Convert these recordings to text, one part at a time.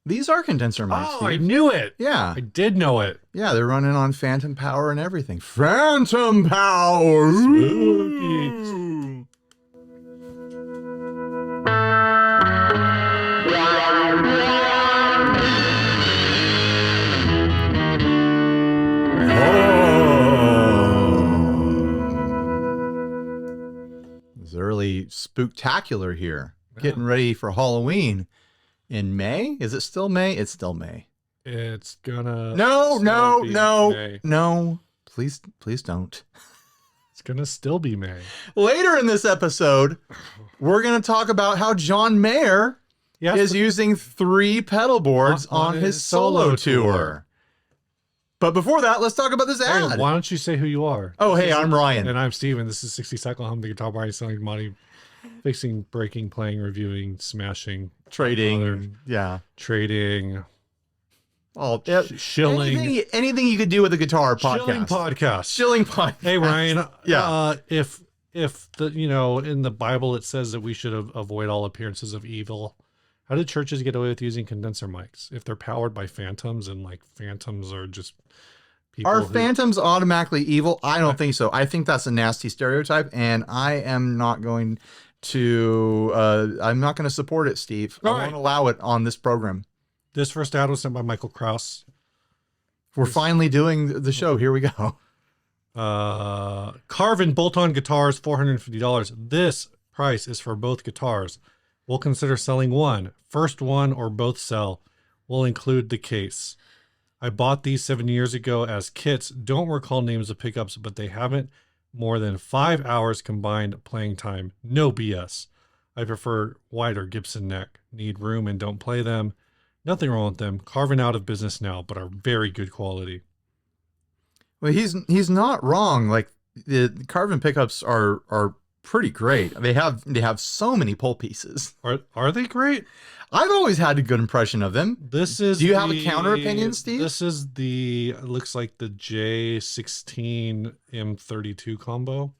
These are condenser mics, Oh, Steve. I knew it. Yeah. I did know it. Yeah, they're running on phantom power and everything. Phantom power! Spooky. It's early spooktacular here. Getting ready for Halloween in May. Is it still May? It's still May. It's gonna No. May. Please don't. It's gonna still be May. Later in this episode, we're going to talk about how John Mayer is using 3 pedal boards on his solo tour. But before that, let's talk about this ad. Hey, why don't you say who you are? Oh, hey, I'm Ryan. And I'm Steven. This is 60 Cycle Hum, the guitar buying, selling, modding, fixing, breaking, playing, reviewing, smashing, Trading. Yeah. trading, Shilling. Anything you could do with a guitar podcast. shilling podcast. Shilling podcast. Hey Ryan, Yeah. If the in the Bible it says that we should avoid all appearances of evil, how did churches get away with using condenser mics if they're powered by phantoms and like phantoms are just people? Are phantoms automatically evil? I don't think so. I think that's a nasty stereotype, and I am not going to. I'm not going to support it, Steve. I won't allow it on this program. This first ad was sent by Michael Krause. We're finally doing the show. Here we go. Carvin bolt-on guitars, $450. This price is for both guitars. We'll consider selling one. First one or both sell. We'll include the case. I bought these 7 years ago as kits. Don't recall names of pickups, but they haven't more than 5 hours combined playing time. No BS. I prefer wider Gibson neck. Need room and don't play them. Nothing wrong with them. Carvin out of business now, but are very good quality. Well, he's not wrong. Like the Carvin pickups are pretty great. They have so many pull pieces. Are they great? I've always had a good impression of them. This is. Do you have a counter opinion, Steve? This is the looks like the J16 M32 combo.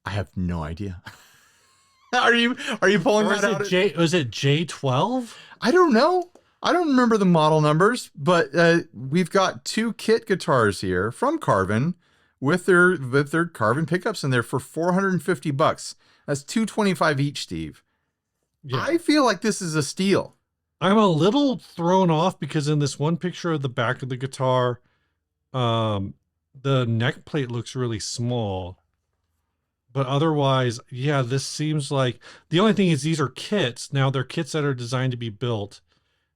I have no idea. Are you pulling Or that out? is it J12? I don't know. I don't remember the model numbers, but we've got 2 kit guitars here from Carvin with their Carvin pickups in there for $450. That's $225 each, Steve. Yeah. I feel like this is a steal. I'm a little thrown off because in this one picture of the back of the guitar, the neck plate looks really small. But otherwise, yeah, this seems like the only thing is these are kits. Now they're kits that are designed to be built,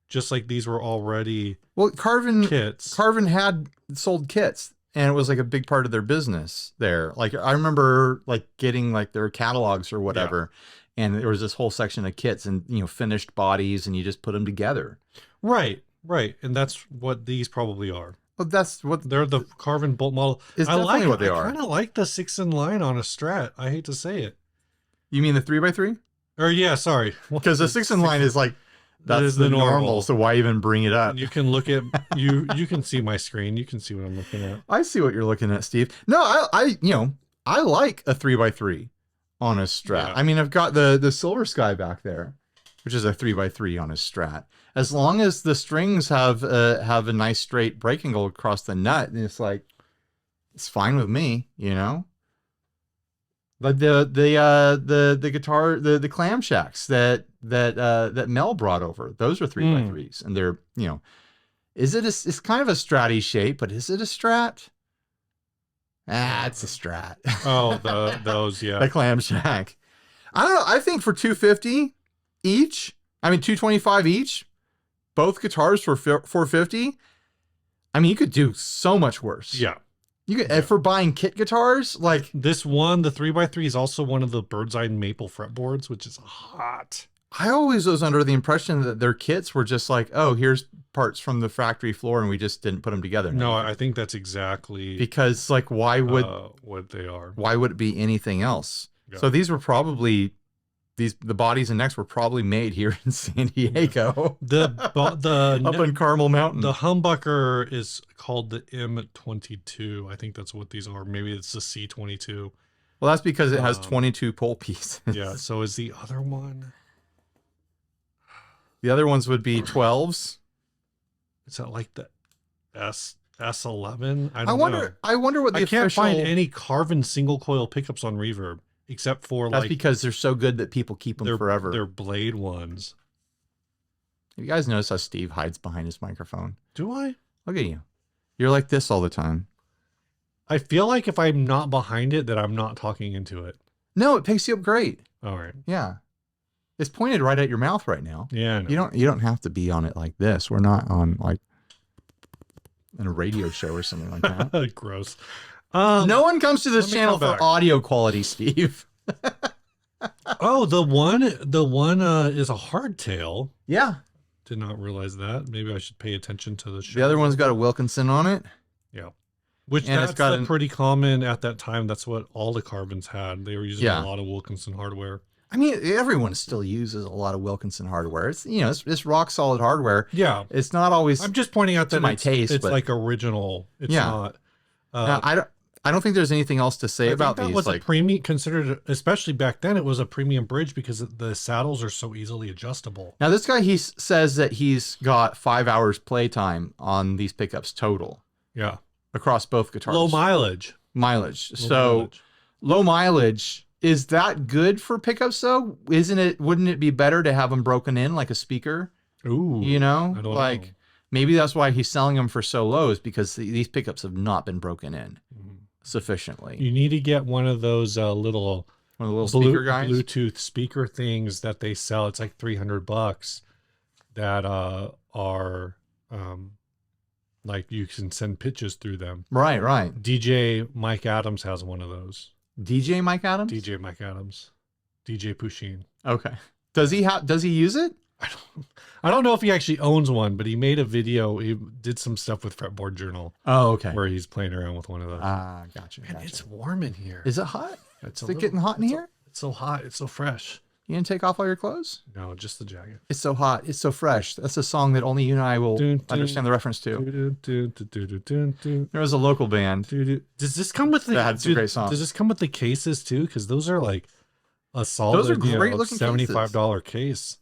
just like these were already. Well, Carvin had sold kits, and it was like a big part of their business there. Like I remember like getting like their catalogs or whatever, and there was this whole section of kits and finished bodies, and you just put them together. Right, and that's what these probably are. Well, that's what they're the Carvin bolt model. Is definitely what they are. I kind of like the 6-in-line on a Strat. I hate to say it. You mean the 3x3? Or yeah, sorry. Because the 6-in-line is like that's the normal. So why even bring it up? You can look at you can see my screen. You can see what I'm looking at. I see what you're looking at, Steve. No, I like a 3x3 on a Strat. Yeah. I mean, I've got the Silver Sky back there, which is a 3x3 on a Strat. As long as the strings have a nice straight break angle across the nut, and it's fine with me, Like the guitar, the clam shacks that Mel brought over, those are 3x3s, and they're it's kind of a Stratty shape, but is it a Strat? It's a Strat. Oh, those, yeah. The clam shack. I don't know. I think for $250 each, $225 each. Both guitars for $450. You could do so much worse. Yeah. You could for buying kit guitars, like this one, the 3x3 is also one of the bird's eye maple fretboards, which is hot. I always was under the impression that their kits were just like, oh, here's parts from the factory floor, and we just didn't put them together. No, I think that's exactly because like why would what they are? Why would it be anything else? Yeah. So these were probably. The bodies and necks were probably made here in San Diego. The up in Carmel Mountain. The humbucker is called the M22. I think that's what these are. Maybe it's the C22. Well, that's because it has 22 pole pieces. Yeah. So is the other one? The other ones would be 12s. Is that like the S11? I wonder what the I can't official... find any Carvin single coil pickups on Reverb, except for That's like because they're so good that people keep them forever. They're Blade ones. You guys notice how Steve hides behind his microphone? Do I? Look at you. You're like this all the time. I feel like if I'm not behind it, that I'm not talking into it. No, it picks you up great. All right. Yeah. It's pointed right at your mouth right now. Yeah. I know. You don't have to be on it like this. We're not on like in a radio show or something like that. Gross. No one comes to this channel for audio quality, Steve. Oh, the one is a hardtail. Yeah. Did not realize that. Maybe I should pay attention to the show. The other one's got a Wilkinson on it. Yeah. Which and that's got pretty common at that time. That's what all the Carvins had. They were using a lot of Wilkinson hardware. I mean, everyone still uses a lot of Wilkinson hardware. It's, you know, it's rock solid hardware. Yeah. It's not always... I'm just pointing out that my taste, it's but, like original. It's not... I don't think there's anything else to say about these. Was like, a premium, considered, especially back then, it was a premium bridge because the saddles are so easily adjustable. Now, this guy, he says that he's got 5 hours playtime on these pickups total. Yeah. Across both guitars. Low mileage. Low mileage. Is that good for pickups though? Wouldn't it be better to have them broken in like a speaker? Ooh. You know? I don't know. Maybe that's why he's selling them for so low, is because these pickups have not been broken in sufficiently. You need to get one of those little speaker guys, Bluetooth speaker things that they sell. It's like $300 that are like you can send pitches through them. Right. DJ Mike Adams has one of those. DJ Mike Adams? DJ Mike Adams. DJ Pusheen. Okay. Does he use it? I don't know if he actually owns one, but he made a video. He did some stuff with Fretboard Journal. Oh, okay. Where he's playing around with one of those. Ah, gotcha. And it's warm in here. Is it hot? Is it getting hot in here? It's so hot. It's so fresh. You didn't take off all your clothes? No, just the jacket. It's so hot. It's so fresh. That's a song that only you and I will understand the reference to. There was a local band. Does this come with the? That had some great songs. Does this come with the cases too? Because those are like a solid, those are great looking $75 case.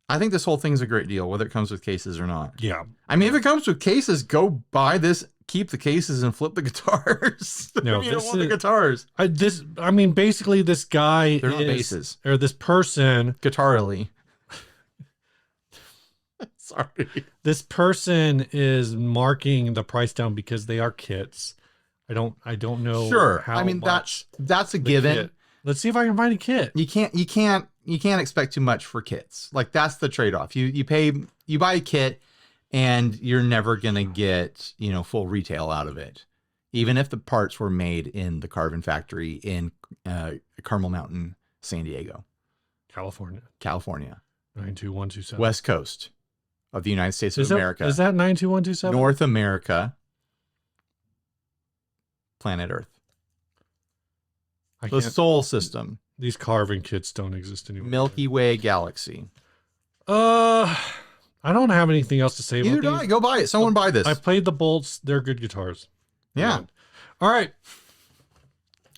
I think this whole thing's a great deal, whether it comes with cases or not. Yeah. I mean, if it comes with cases, go buy this, keep the cases, and flip the guitars. No, you don't want the guitars. I mean, basically, this guy They're not basses. Or this person. Guitarily. Sorry. This person is marking the price down because they are kits. I don't know. Sure. How I mean, much that's a given. Kit. Let's see if I can find a kit. You can't expect too much for kits. Like, that's the trade-off. You buy a kit and you're never going to get, full retail out of it. Even if the parts were made in the Carvin factory in Carmel Mountain, San Diego, California, 92127. West Coast of the United States of America. Is that 92127? North America, planet Earth. The Sol system. These Carvin kits don't exist anymore. Milky Way galaxy. I don't have anything else to say about these. Either go buy it. Someone buy this. I played the bolts. They're good guitars. Yeah. All right.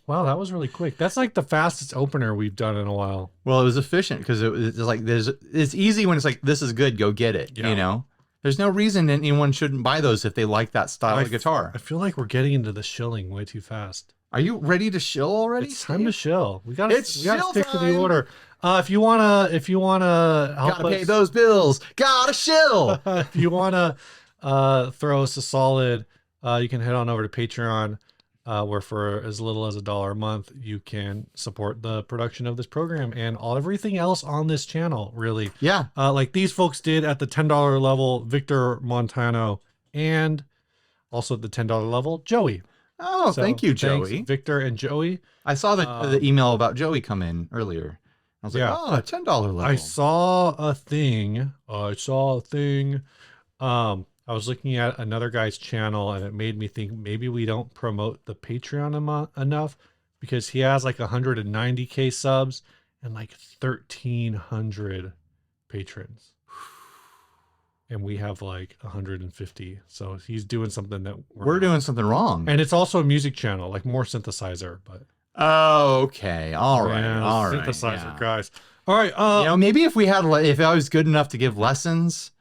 Wow, that was really quick. That's like the fastest opener we've done in a while. Well, it was efficient because it's like it's easy when it's like, this is good, go get it. Yeah. There's no reason anyone shouldn't buy those if they like that style of guitar. I feel like we're getting into the shilling way too fast. Are you ready to shill already? It's time to shill. We gotta stick to the order. If you wanna help gotta pay those bills. Gotta shill. If you wanna throw us a solid, you can head on over to Patreon, where for as little as $1 a month you can support the production of this program and everything else on this channel. Really, yeah. Like these folks did at the $10 level, Victor Montano, and also at the $10 level, Joey. Oh, thank you, Joey. Thanks, Victor and Joey. I saw the email about Joey come in earlier. I was like, oh, a $10 level. I saw a thing. I was looking at another guy's channel and it made me think maybe we don't promote the Patreon enough, because he has like 190K subs and like 1,300 patrons. And we have like 150. So he's doing something that we're doing something wrong. And it's also a music channel, like more synthesizer, but oh, okay. All right. Synthesizer guys. All right. You know, maybe if we had, if I was good enough to give lessons,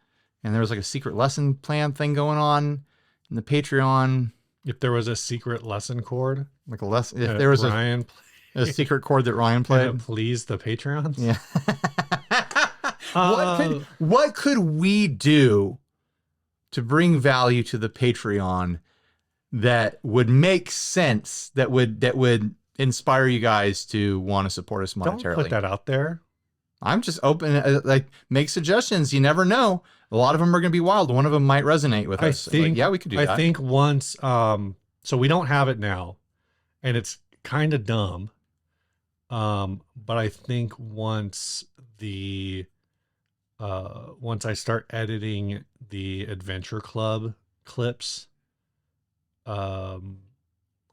and there was like a secret lesson plan thing going on in the Patreon, if there was a secret lesson chord, like a lesson, if there was Ryan a secret chord that Ryan played, please the Patreons. yeah. What could we do to bring value to the Patreon that would make sense, that would inspire you guys to want to support us monetarily? Don't put that out there. I'm just open, like, make suggestions. You never know. A lot of them are going to be wild. One of them might resonate with us. Think, like, yeah, we could do that. I think once, so we don't have it now, and it's kind of dumb. But I think once I start editing the Adventure Club clips, I'm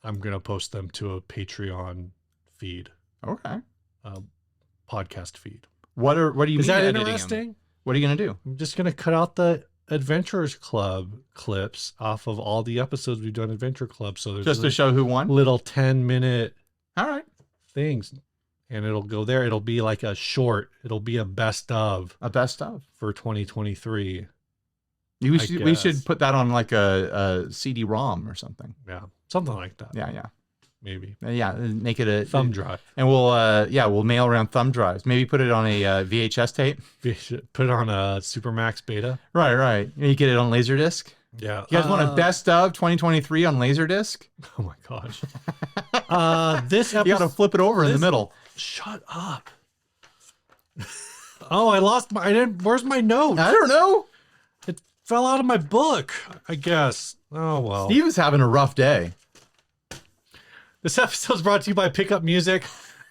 gonna post them to a Patreon feed. Okay. Podcast feed. What do you mean? Is that interesting? What are you gonna do? I'm just gonna cut out the Adventurers Club clips off of all the episodes we've done Adventure Club. So there's just to show who won. Little 10-minute all right things, and it'll go there. It'll be like a short. It'll be a best of. A best of for 2023. We should put that on like a CD-ROM or something. Yeah, something like that. Yeah. Maybe. Yeah, make it a thumb drive. And we'll mail around thumb drives. Maybe put it on a VHS tape. Put it on a Supermax Beta. Right. You get it on Laserdisc. Yeah. You guys want a best of 2023 on Laserdisc? Oh my gosh. This episode, you got to flip it over in the middle. Shut up. Oh, I lost where's my note? I don't know. It fell out of my book, I guess. Oh, well. Steve is having a rough day. This episode is brought to you by Pickup Music.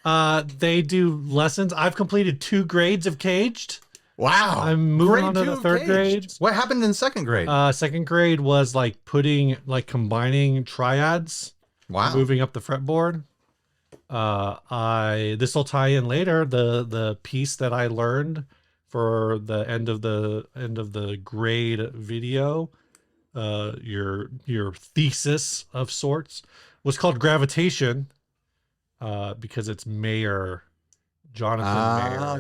They do lessons. I've completed 2 grades of Caged. Wow. I'm moving on to the 3rd grade. What happened in 2nd grade? 2nd grade was like combining triads. Wow. Moving up the fretboard. This will tie in later, the piece that I learned for the end of the grade video, your thesis of sorts, was called Gravitation, because it's Jonathan Mayer.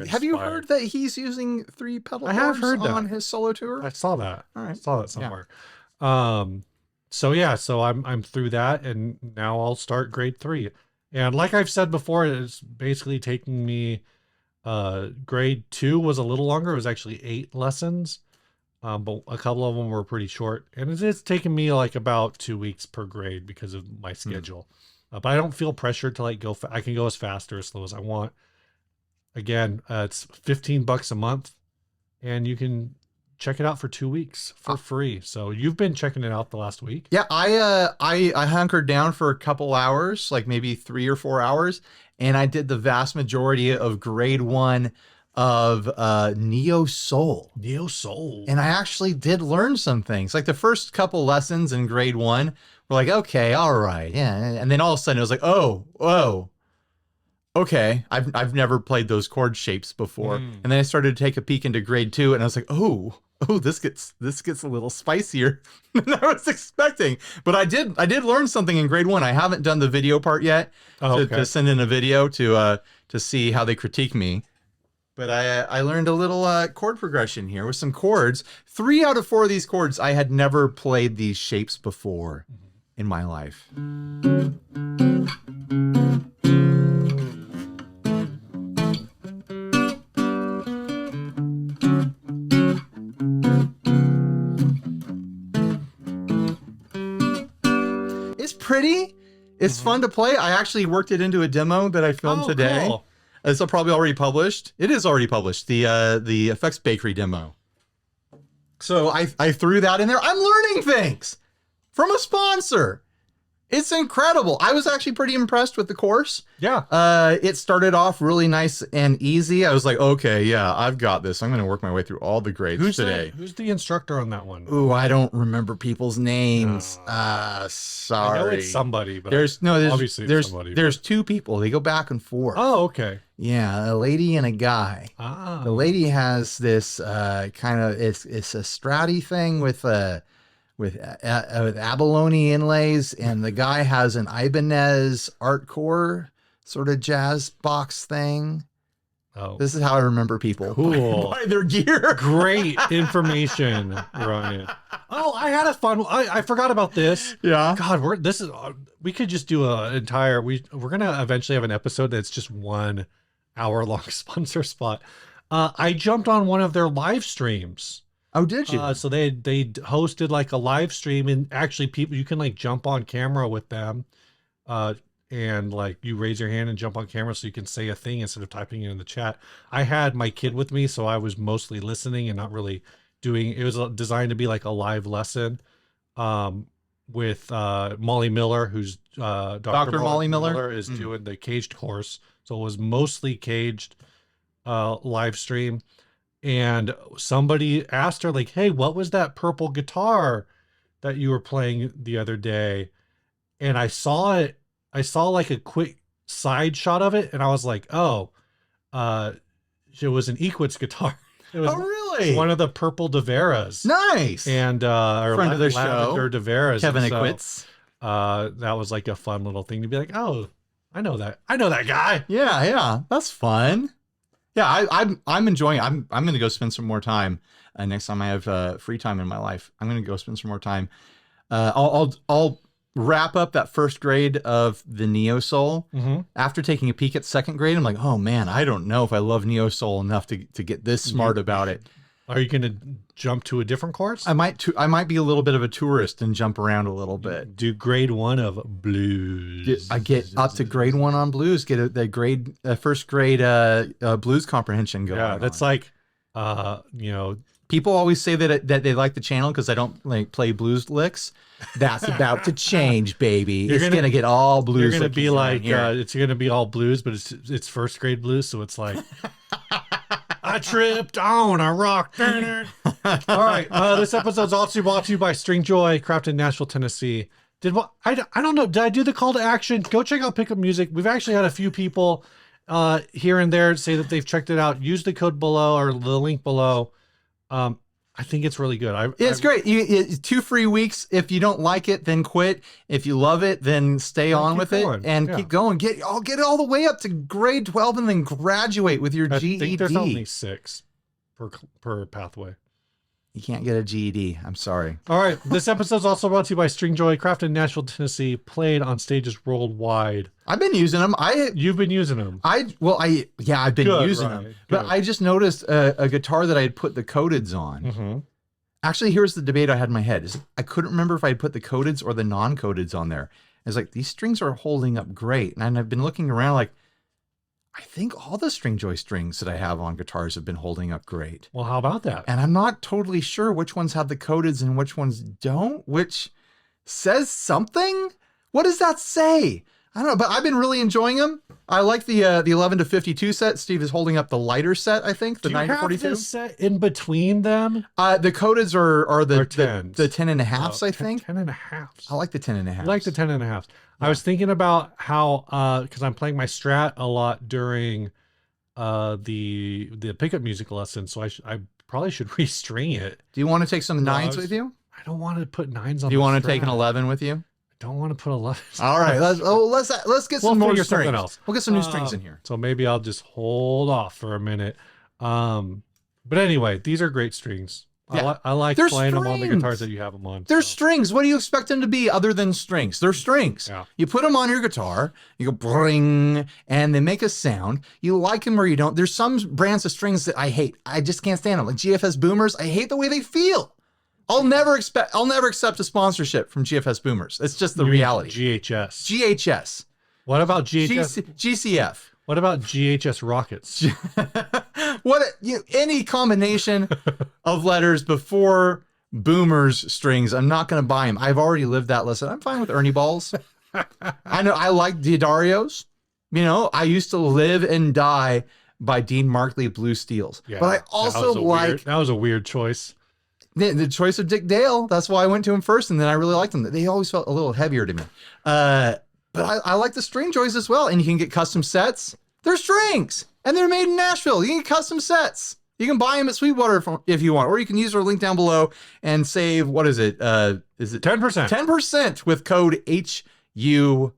Have you heard that he's using 3 pedal boards I have heard that on his solo tour? I saw that. All right. I saw that somewhere. Yeah. So I'm through that, and now I'll start grade 3. And like I've said before, it's basically taking me, grade 2 was a little longer. It was actually 8 lessons. But a couple of them were pretty short, and it's taken me like about 2 weeks per grade because of my schedule. But I don't feel pressured to like I can go as fast or as slow as I want. Again, it's $15 a month, and you can check it out for 2 weeks for free. So you've been checking it out the last week. Yeah, I hunkered down for a couple hours, like maybe 3 or 4 hours, and I did the vast majority of grade 1 of Neo Soul. And I actually did learn some things. Like the first couple lessons in grade 1 were like, okay, all right, yeah. And then all of a sudden it was like, oh, okay, I've never played those chord shapes before. And then I started to take a peek into grade 2, and I was like, oh, this gets a little spicier than I was expecting. But I did learn something in grade 1. I haven't done the video part yet to send in a video to see how they critique me. But I learned a little chord progression here with some chords. 3 out of 4 of these chords, I had never played these shapes before in my life. It's pretty. It's fun to play. I actually worked it into a demo that I filmed today. Cool. It's probably already published. It is already published. The Effects Bakery demo. So I threw that in there. I'm learning things from a sponsor. It's incredible. I was actually pretty impressed with the course. Yeah. It started off really nice and easy. I was like, okay, yeah, I've got this. I'm going to work my way through all the grades today. Who's the instructor on that one? Ooh, I don't remember people's names. Sorry. I know it's somebody, but obviously there's 2 people. They go back and forth. Oh, okay. Yeah, a lady and a guy. Ah. The lady has this kind of it's a Stratty thing with abalone inlays, and the guy has an Ibanez Artcore sort of jazz box thing. Oh, This is how I remember people. cool. By their gear. Great information, Ryan. Oh, I had a fun. I forgot about this. Yeah. God, we could just do a entire. We're gonna eventually have an episode that's just 1 hour long sponsor spot. I jumped on one of their live streams. Oh, did you? So they hosted like a live stream, and actually people, you can like jump on camera with them, and like you raise your hand and jump on camera so you can say a thing instead of typing it in the chat. I had my kid with me, so I was mostly listening and not really doing. It was designed to be like a live lesson, with Molly Miller, who's Dr. Molly Miller is doing the caged course, so it was mostly caged live stream. And somebody asked her like, hey, what was that purple guitar that you were playing the other day? And I saw it. I saw like a quick side shot of it, and I was like, oh, it was an Equitz guitar. It was really? one of the purple Deveras. Nice. And our friend of the Lavender show, Deveras. Kevin And so, Equitz. that was like a fun little thing to be like, oh, I know that guy. Yeah, that's fun. Yeah, I'm enjoying it. I'm going to go spend some more time next time I have free time in my life. I'm going to go spend some more time. I'll wrap up that first grade of the Neo Soul. After taking a peek at second grade, I'm like, oh man, I don't know if I love Neo Soul enough to get this smart about it. Are you going to jump to a different course? I might be a little bit of a tourist and jump around a little bit. Do grade 1 of blues. I get up to grade 1 on blues. Get the first grade blues comprehension going. Yeah, that's like, people always say that they like the channel because I don't like play blues licks. That's about to change, baby. It's gonna get all blues. You're gonna be like, it's gonna be all blues, but it's first grade blues, so it's like. I tripped on a rock. All right. This episode's also brought to you by String Joy, crafted in Nashville, Tennessee. I don't know. Did I do the call to action? Go check out Pickup Music. We've actually had a few people here and there say that they've checked it out. Use the code below or the link below. I think it's really good. It's great. 2 free weeks. If you don't like it, then quit. If you love it, then stay on with it and keep going. Get all the way up to grade 12 and then graduate with your GED. I think there's only 6 per pathway. You can't get a GED. I'm sorry. All right. This episode's also brought to you by String Joy, crafted in Nashville, Tennessee, played on stages worldwide. I've been using them. You've been using them. I've been using them. But I just noticed a guitar that I had put the coateds on. Actually, here's the debate I had in my head. I couldn't remember if I had put the coateds or the non-coateds on there. I was like, these strings are holding up great. And I've been looking around like, I think all the String Joy strings that I have on guitars have been holding up great. Well, how about that? And I'm not totally sure which ones have the coateds and which ones don't, which says something. What does that say? I don't know, but I've been really enjoying them. I like the 11 to 52 set. Steve is holding up the lighter set, I think, the 9 to 42. Do you have this set in between them? The coateds are the 10 and a halves, I 10 think. and a halves. I like the 10 and a halves. I like the 10 and a halves. Yeah. I was thinking about how, because I'm playing my Strat a lot during the pickup music lesson, so I probably should restring it. Do you want to take some 9s with you? I don't want to put 9s on. Do you want to take an 11 with you? I don't want to put 11. All right, let's get some more strings. Something else. We'll get some new strings in here. So maybe I'll just hold off for a minute. But anyway, these are great strings. Yeah. I like playing them on the guitars that you have them on. They're strings. What do you expect them to be other than strings? They're strings. Yeah. You put them on your guitar, you go bring, and they make a sound. You like them or you don't. There's some brands of strings that I hate. I just can't stand them. Like GFS Boomers, I hate the way they feel. I'll never accept a sponsorship from GFS Boomers. It's just the reality. GHS. What about GHS? GCF. What about GHS Rockets? Any combination of letters before Boomers strings, I'm not going to buy them. I've already lived that lesson. I'm fine with Ernie Balls. I know I like Diodarios. I used to live and die by Dean Markley Blue Steels. Yeah, but I also that was a weird choice. The choice of Dick Dale. That's why I went to him first, and then I really liked them. They always felt a little heavier to me. But I like the String Joys as well, and you can get custom sets. They're strings, and they're made in Nashville. You can get custom sets. You can buy them at Sweetwater if you want, or you can use our link down below and save, what is it? Is it 10%? 10% with code HUM.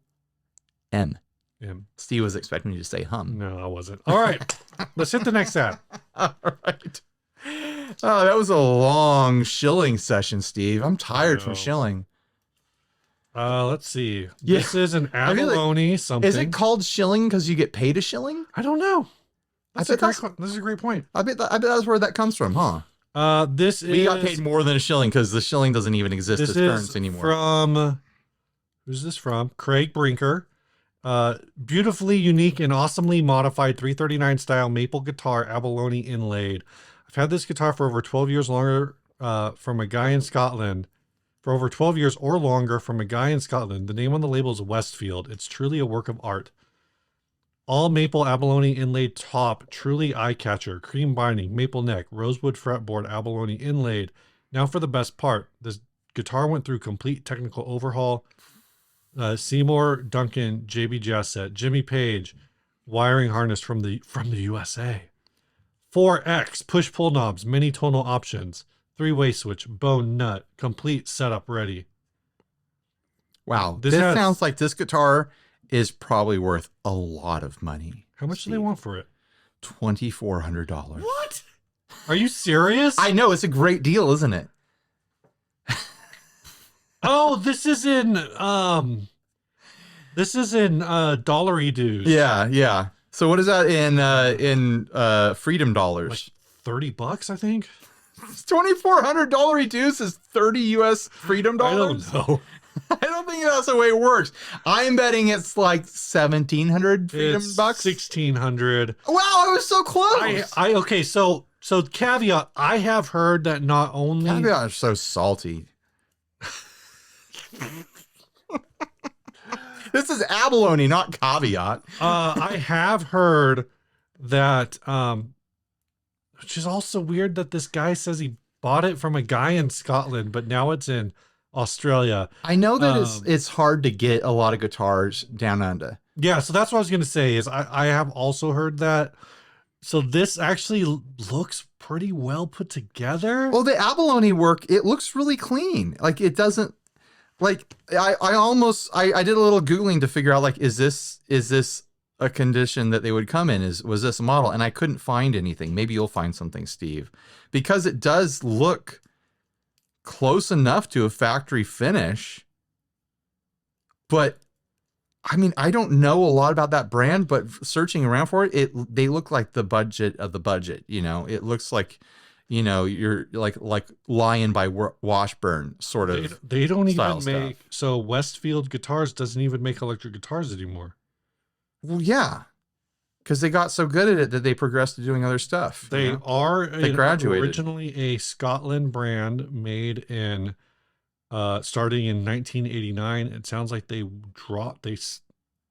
M. Steve was expecting me to say hum. No, I wasn't. All right. Let's hit the next ad. All right. Oh, that was a long shilling session, Steve. I'm tired from shilling. Let's see. Yeah. This is an abalone something. Is it called shilling because you get paid a shilling? I don't know. This is a great point. I bet that's where that comes from, huh? We got paid more than a shilling because the shilling doesn't even exist as currency anymore. From who's this from? Craig Brinker. Beautifully unique and awesomely modified 339 style maple guitar, abalone inlaid. I've had this guitar for over 12 years longer from a guy in Scotland. For over 12 years or longer from a guy in Scotland. The name on the label is Westfield. It's truly a work of art. All maple abalone inlaid top, truly eye catcher, cream binding, maple neck, rosewood fretboard, abalone inlaid. Now for the best part. This guitar went through complete technical overhaul. Seymour Duncan, JB Jazz set, Jimmy Page, wiring harness from the USA. 4X push-pull knobs, many tonal options, 3-way switch, bone nut, complete setup ready. Wow, this sounds like this guitar is probably worth a lot of money. How much do they want for it? $2,400. What? Are you serious? I know, it's a great deal, isn't it? Oh, this is in dollary dues. Yeah. So what is that in freedom dollars? Like $30, I think. $2,400 dues is 30 US freedom dollars. I don't know. I don't think that's the way it works. I'm betting it's like 1,700 freedom bucks. 1,600. Wow, I was so close. Okay. So caveat. I have heard that not only caveat is so salty. This is abalone, not caveat. I have heard that, which is also weird that this guy says he bought it from a guy in Scotland, but now it's in Australia. I know that it's hard to get a lot of guitars down under. Yeah, so that's what I was going to say is I have also heard that. So this actually looks pretty well put together. Well, the abalone work, it looks really clean. Like it doesn't, like I did a little Googling to figure out like, is this a condition that they would come in? Was this a model? And I couldn't find anything. Maybe you'll find something, Steve, because it does look close enough to a factory finish. But I mean, I don't know a lot about that brand, but searching around for it, they look like the budget of the budget. You know, it looks like, you know, you're like Lion by Washburn sort of. They don't even make stuff. So Westfield Guitars doesn't even make electric guitars anymore. Well, yeah, because they got so good at it that they progressed to doing other stuff. They graduated. Originally a Scotland brand made in starting in 1989. It sounds like they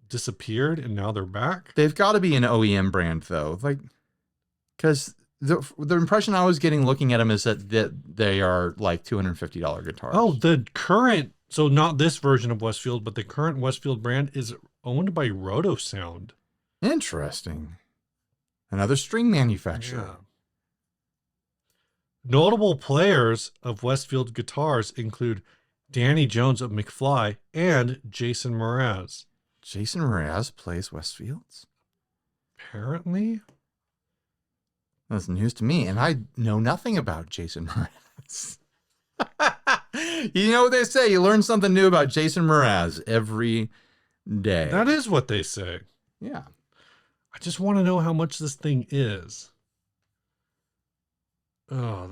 disappeared and now they're back. They've got to be an OEM brand though, like, because the impression I was getting looking at them is that they are like $250 guitars. Oh, the current, so not this version of Westfield, but the current Westfield brand is owned by Roto Sound. Interesting. Another string manufacturer. Yeah. Notable players of Westfield guitars include Danny Jones of McFly and Jason Mraz. Jason Mraz plays Westfields? Apparently. That's news to me, and I know nothing about Jason Mraz. You know what they say, you learn something new about Jason Mraz every day. That is what they say. Yeah. I just want to know how much this thing is. Oh,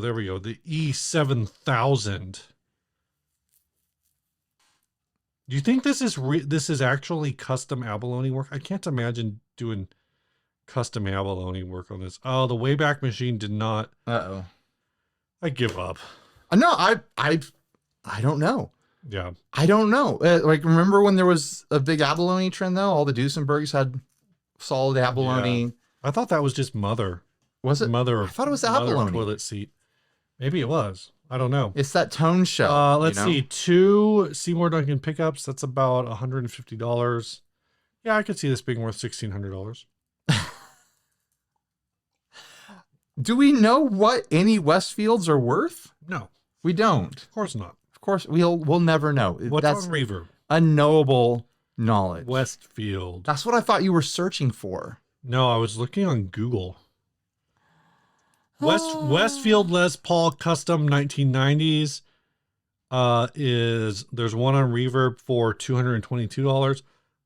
there we go. The E7000. Do you think this is actually custom abalone work? I can't imagine doing custom abalone work on this. Oh, the Wayback Machine did not. Uh-oh. I give up. No, I don't know. Yeah. I don't know. Like, remember when there was a big abalone trend though? All the Duesenbergs had solid abalone. Yeah. I thought that was just Mother. Was it? Mother? I thought it was abalone. Toilet seat. Maybe it was. I don't know. It's that tone shell. Let's see. 2 Seymour Duncan pickups. That's about $150. Yeah, I could see this being worth $1,600. Do we know what any Westfields are worth? No, we don't. of course not. Of course, we'll never know. What's That's on Reverb? unknowable knowledge. Westfield. That's what I thought you were searching for. No, I was looking on Google. Westfield Les Paul Custom 1990s there's one on Reverb for $222,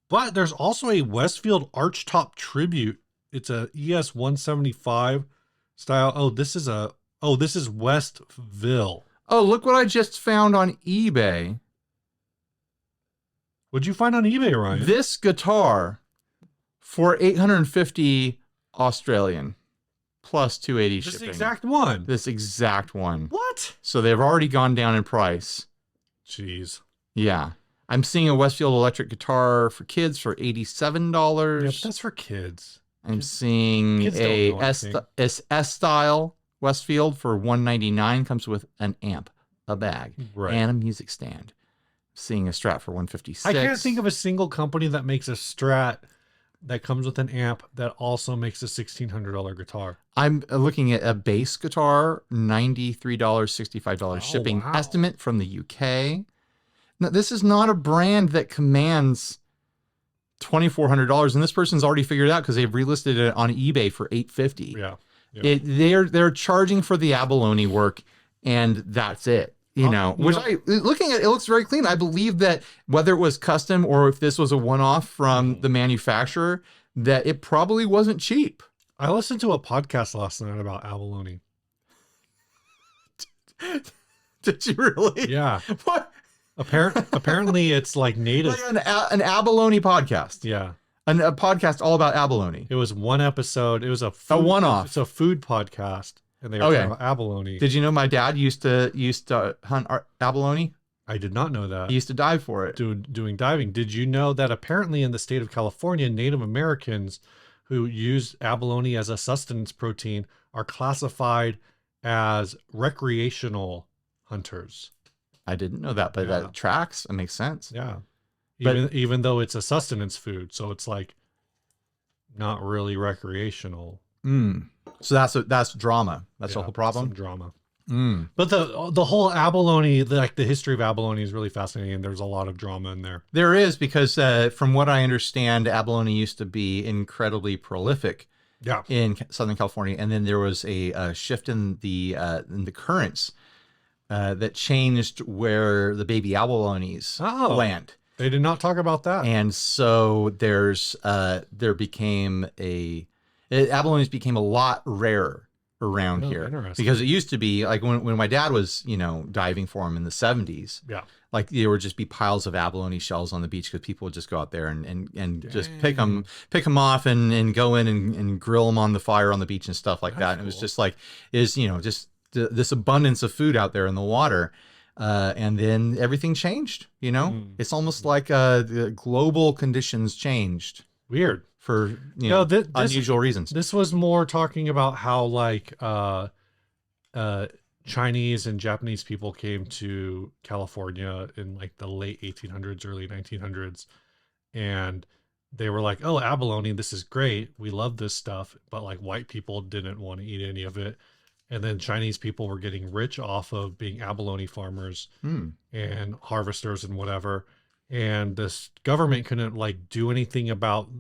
but there's also a Westfield Archtop Tribute. It's a ES 175 style. Oh, this is Westville. Oh, look what I just found on eBay. What'd you find on eBay, Ryan? This guitar for 850 Australian plus 280 This shipping. exact one. This exact one. What? So they've already gone down in price. Jeez. Yeah. I'm seeing a Westfield electric guitar for kids for $87. Yeah, but that's for kids. I'm seeing kids don't a know anything. S-style Westfield for $199. Comes with an amp, a bag, Right. and a music stand. Seeing a Strat for $156. I can't think of a single company that makes a Strat that comes with an amp that also makes a $1,600 guitar. I'm looking at a bass guitar, $93, $65 shipping wow. estimate from the UK. Now, this is not a brand that commands $2,400, and this person's already figured it out because they've relisted it on eBay for $850. Yeah. They're charging for the abalone work, and that's it. Looking at it, looks very clean. I believe that whether it was custom or if this was a one-off from the manufacturer, that it probably wasn't cheap. I listened to a podcast last night about abalone. Did you really? Yeah. What? Apparently it's like native. Like an abalone podcast. Yeah. A podcast all about abalone. It was one episode. It was a one-off. It's a food podcast, and they were talking about abalone. Did you know my dad used to hunt abalone? I did not know that. He used to dive for it. Doing diving. Did you know that apparently in the state of California, Native Americans who use abalone as a sustenance protein are classified as recreational hunters? I didn't know that, but that tracks. It makes sense. Yeah. But Even though it's a sustenance food, so it's like not really recreational. So that's drama. That's the whole problem. Some drama. But the whole abalone, the history of abalone is really fascinating, and there's a lot of drama in there. There is, because from what I understand, abalone used to be incredibly prolific. Yeah. In Southern California, and then there was a shift in the currents that changed where the baby abalones land. They did not talk about that. And so abalones became a lot rarer around here, because it used to be like when my dad was, diving for them in the 70s. Yeah. Like there would just be piles of abalone shells on the beach because people would just go out there and just pick them off and go in and grill them on the fire on the beach and stuff like that. And it was just like, just this abundance of food out there in the water. And then everything changed, it's almost like the global conditions changed. Weird. For unusual reasons. This was more talking about how Chinese and Japanese people came to California in like the late 1800s, early 1900s, and they were like, "Oh, abalone, this is great. We love this stuff," but like white people didn't want to eat any of it. And then Chinese people were getting rich off of being abalone farmers and harvesters and whatever. And this government couldn't do anything about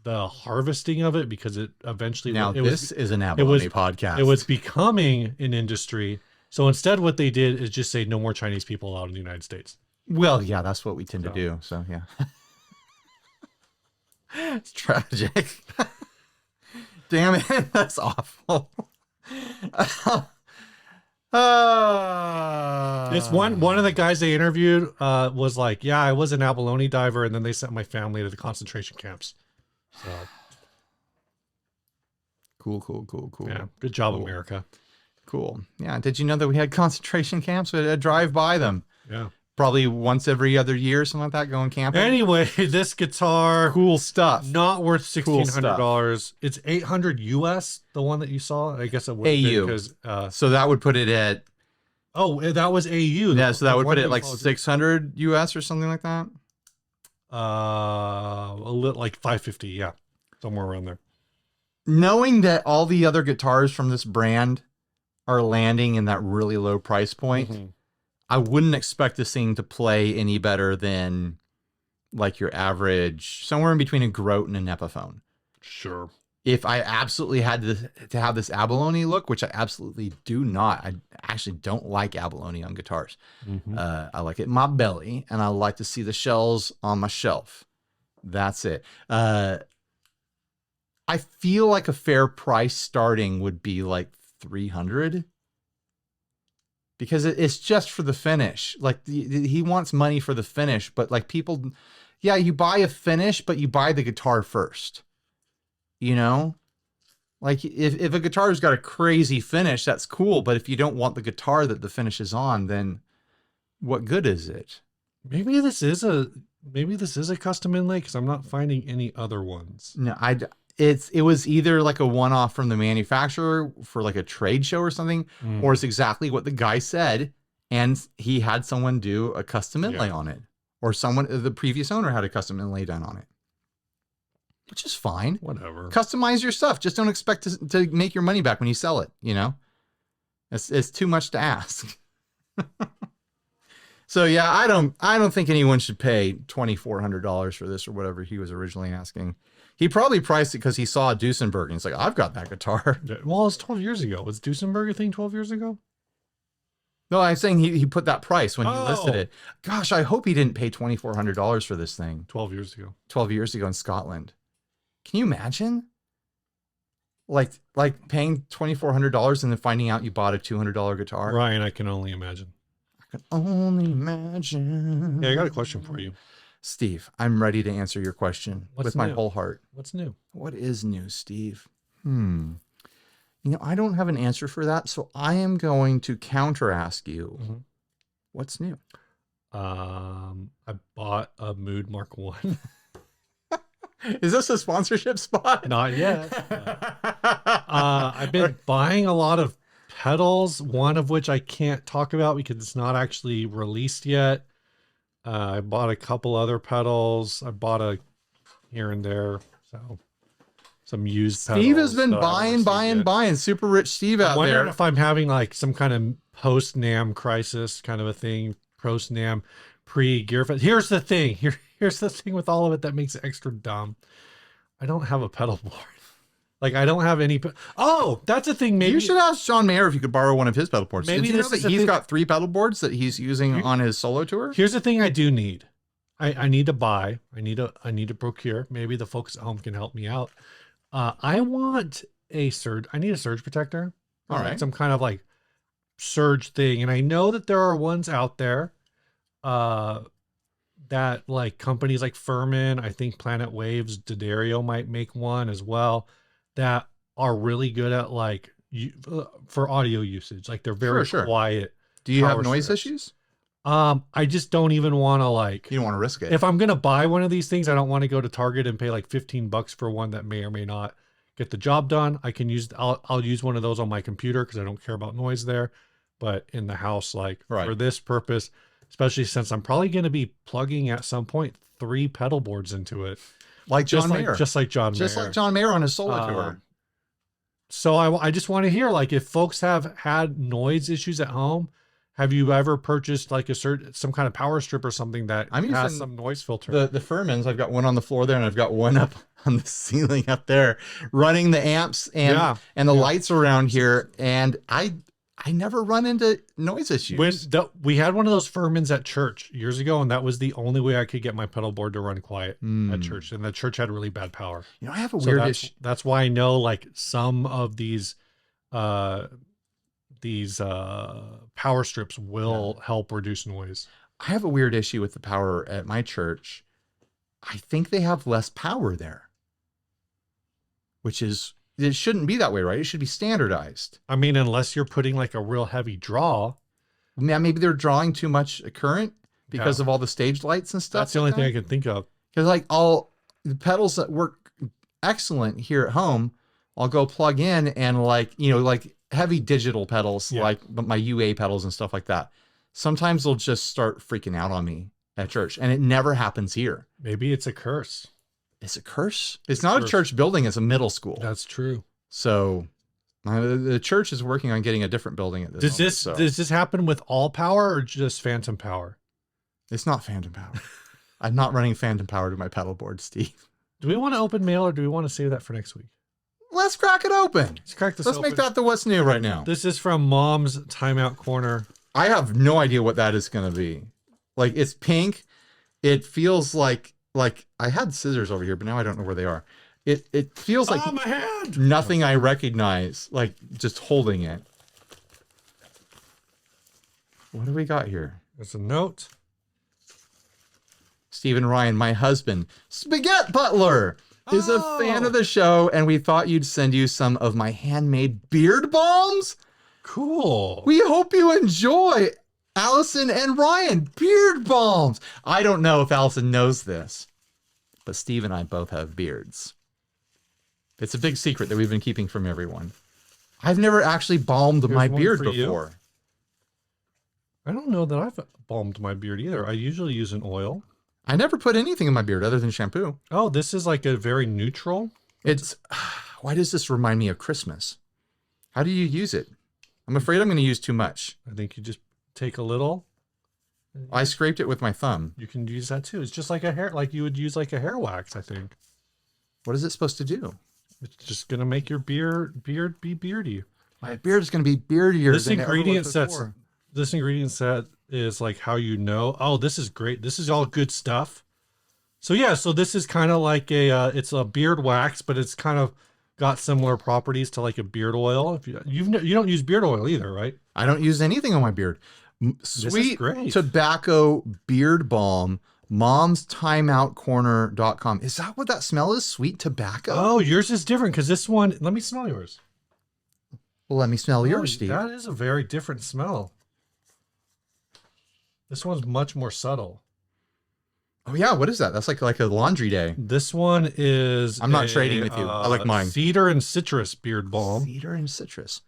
the harvesting of it because it eventually is an abalone podcast. It was becoming an industry. So instead, what they did is just say no more Chinese people allowed in the United States. Well, yeah, that's what we tend to do. So yeah, it's tragic. Damn it, that's awful. This one of the guys they interviewed was like, "Yeah, I was an abalone diver, and then they sent my family to the concentration camps." So cool. Yeah, good job, America. Cool. Yeah. Did you know that we had concentration camps? We had to drive by them. Yeah. Probably once every other year, something like that, going camping. Anyway, this guitar, cool stuff. Not worth $1,600. It's $800 US. The one that you saw, I guess it would AU. because so that would put it at. Oh, that was AU. Yeah, so that would put it like 600 US or something like that. A little like 550. Yeah, somewhere around there. Knowing that all the other guitars from this brand are landing in that really low price point. I wouldn't expect this thing to play any better than like your average, somewhere in between a Grote and an Epiphone. Sure. If I absolutely had to have this abalone look, which I absolutely do not, I actually don't like abalone on guitars. I like it in my belly, and I like to see the shells on my shelf. That's it. I feel like a fair price starting would be like $300, because it's just for the finish. Like he wants money for the finish, but like people, yeah, you buy a finish, but you buy the guitar first. You know, like if a guitar's got a crazy finish, that's cool. But if you don't want the guitar that the finish is on, then what good is it? Maybe this is a custom inlay, because I'm not finding any other ones. No, it was either like a one-off from the manufacturer for like a trade show or something, or it's exactly what the guy said, and he had someone do a custom inlay on it, or the previous owner had a custom inlay done on it. Which is fine. Whatever. Customize your stuff. Just don't expect to make your money back when you sell it, you know? It's too much to ask. So yeah, I don't think anyone should pay $2,400 for this or whatever he was originally asking. He probably priced it because he saw a Duesenberg and he's like, I've got that guitar. Well, it's 12 years ago. Was Duesenberg a thing 12 years ago? No, I'm saying he put that price when he listed it. Gosh, I hope he didn't pay $2,400 for this thing. 12 years ago. 12 years ago in Scotland. Can you imagine? Like paying $2,400 and then finding out you bought a $200 guitar? Ryan, I can only imagine. I can only imagine. Yeah, I got a question for you. Steve, I'm ready to answer your question with my whole heart. What's new? What is new, Steve? You know, I don't have an answer for that, so I am going to counter ask you. What's new? I bought a Mood Mark 1. Is this a sponsorship spot? Not yet. I've been buying a lot of pedals, one of which I can't talk about because it's not actually released yet. I bought a couple other pedals. I bought a here and there. So some used pedals. Steve has been buying. Super rich Steve out there. I'm wondering if I'm having like some kind of post-NAMM crisis kind of a thing. Post-NAMM, pre-Gear Fest. Here's the thing. Here's the thing with all of it that makes it extra dumb. I don't have a pedal board. Like I don't have any. Oh, that's a thing. Maybe you should ask John Mayer if you could borrow one of his pedal boards. Maybe Did you know that he's got 3 pedal boards that he's using on his solo tour? Here's the thing I do need. I need to buy. I need to procure. Maybe the folks at home can help me out. I want a surge. I need a surge protector. All right. Some kind of like surge thing. And I know that there are ones out there that like companies like Furman, I think Planet Waves, D'Addario might make one as well, that are really good at like for audio usage. Like they're very quiet. Do you have noise issues? I just don't even want to like, you don't want to risk it. If I'm going to buy one of these things, I don't want to go to Target and pay like $15 for one that may or may not get the job done. I can use, I'll use one of those on my computer because I don't care about noise there, but in the house, like for this purpose, especially since I'm probably going to be plugging at some point 3 pedal boards into it. Like John Mayer. Just like John Mayer on his solo tour. So I just want to hear, like, if folks have had noise issues at home, have you ever purchased like some kind of power strip or something that has some noise filter? The Furmans, I've got one on the floor there and I've got one up on the ceiling up there running the amps and the lights around here. And I never run into noise issues. We had one of those Furmans at church years ago, and that was the only way I could get my pedal board to run quiet at church. And the church had really bad power. You know, I have a weird issue. That's why I know like some of these power strips will help reduce noise. I have a weird issue with the power at my church. I think they have less power there, which is, it shouldn't be that way, right? It should be standardized. I mean, unless you're putting like a real heavy draw. Yeah, maybe they're drawing too much current because of all the stage lights and stuff. That's the only thing I can think of. Because like all the pedals that work excellent here at home, I'll go plug in and like, you know, like heavy digital pedals, like my UA pedals and stuff like that. Sometimes they'll just start freaking out on me at church, and it never happens here. Maybe it's a curse. It's a curse. It's not a church building. It's a middle school. That's true. So the church is working on getting a different building at this moment. Does this happen with all power or just phantom power? It's not phantom power. I'm not running phantom power to my pedalboard, Steve. Do we want to open mail or do we want to save that for next week? Let's crack it open. Let's crack this Let's open. make that the what's new right now. This is from Mom's Timeout Corner. I have no idea what that is going to be. Like, it's pink. It feels like I had scissors over here, but now I don't know where they are. It feels like my hand. nothing I recognize, like just holding it. What do we got here? There's a note. Stephen Ryan, my husband, Spaghetti Butler, is a fan of the show, and we thought you'd send you some of my handmade beard balms. Cool. We hope you enjoy. Allison and Ryan, beard balms. I don't know if Allison knows this, but Steve and I both have beards. It's a big secret that we've been keeping from everyone. I've never actually balmed my beard before. I don't know that I've balmed my beard either. I usually use an oil. I never put anything in my beard other than shampoo. Oh, this is like a very neutral. It's, why does this remind me of Christmas? How do you use it? I'm afraid I'm going to use too much. I think you just take a little. I scraped it with my thumb. You can use that too. It's just like a hair, like you would use like a hair wax, I think. What is it supposed to do? It's just going to make your beard be beardy. My beard is going to be beardier. This than it ever ingredient was set, before. this ingredient set is like how you know, oh, this is great. This is all good stuff. So yeah, so this is kind of like it's a beard wax, but it's kind of got similar properties to like a beard oil. If you don't use beard oil either, right? I don't use anything on my beard. Sweet great. tobacco beard balm, momstimeoutcorner.com. Is that what that smell is? Sweet tobacco? Oh, yours is different because this one, let me smell yours. Well, let me smell yours, Steve. That is a very different smell. This one's much more subtle. Oh yeah, what is that? That's like a laundry day. This one is I'm not trading with you. I like mine. Cedar and citrus beard balm. Cedar and citrus.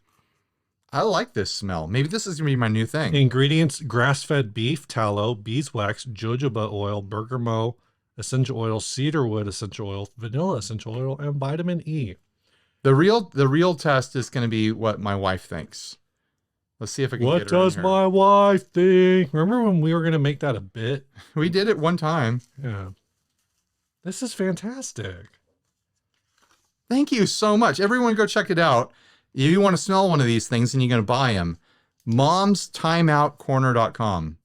I like this smell. Maybe this is gonna be my new thing. Ingredients: grass-fed beef tallow, beeswax, jojoba oil, bergamot essential oil, cedarwood essential oil, vanilla essential oil, and vitamin E. The real test is gonna be what my wife thinks. Let's see if I can What get her in does here. my wife think? Remember when we were gonna make that a bit? We did it one time. Yeah. This is fantastic. Thank you so much. Everyone go check it out. If you want to smell one of these things and you're going to buy them, momstimeoutcorner.com.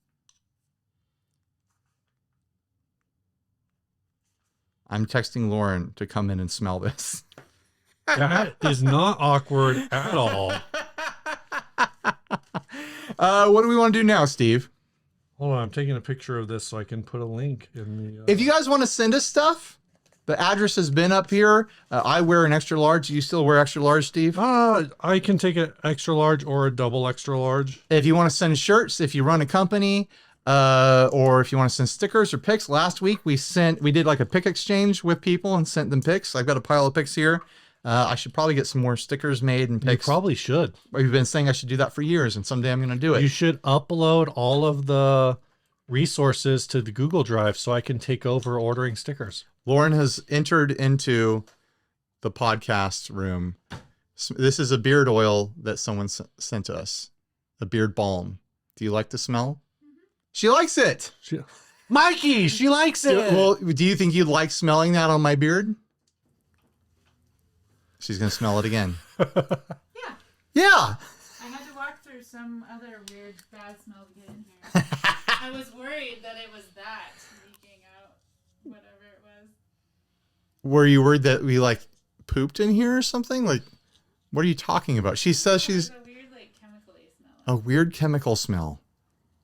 I'm texting Lauren to come in and smell this. That is not awkward at all. What do we want to do now, Steve? Hold on, I'm taking a picture of this so I can put a link in the... If you guys want to send us stuff, the address has been up here. I wear an extra large. You still wear extra large, Steve? I can take an extra large or a double extra large. If you want to send shirts, if you run a company, or if you want to send stickers or pics. Last week we did like a pic exchange with people and sent them pics. I've got a pile of pics here. I should probably get some more stickers made and pics. You probably should. We've been saying I should do that for years, and someday I'm going to do it. You should upload all of the resources to the Google Drive so I can take over ordering stickers. Lauren has entered into the podcast room. This is a beard oil that someone sent to us. A beard balm. Do you like the smell? She likes it. Mikey, she likes it. Well, do you think you'd like smelling that on my beard? She's going to smell it again. Yeah. Yeah. I had to walk through some other weird bad smell to get in here. I was worried that it was that leaking out, whatever it was. Were you worried that we like pooped in here or something? Like, what are you talking about? She says she's It was a weird, like, chemical-y smell. a weird chemical smell.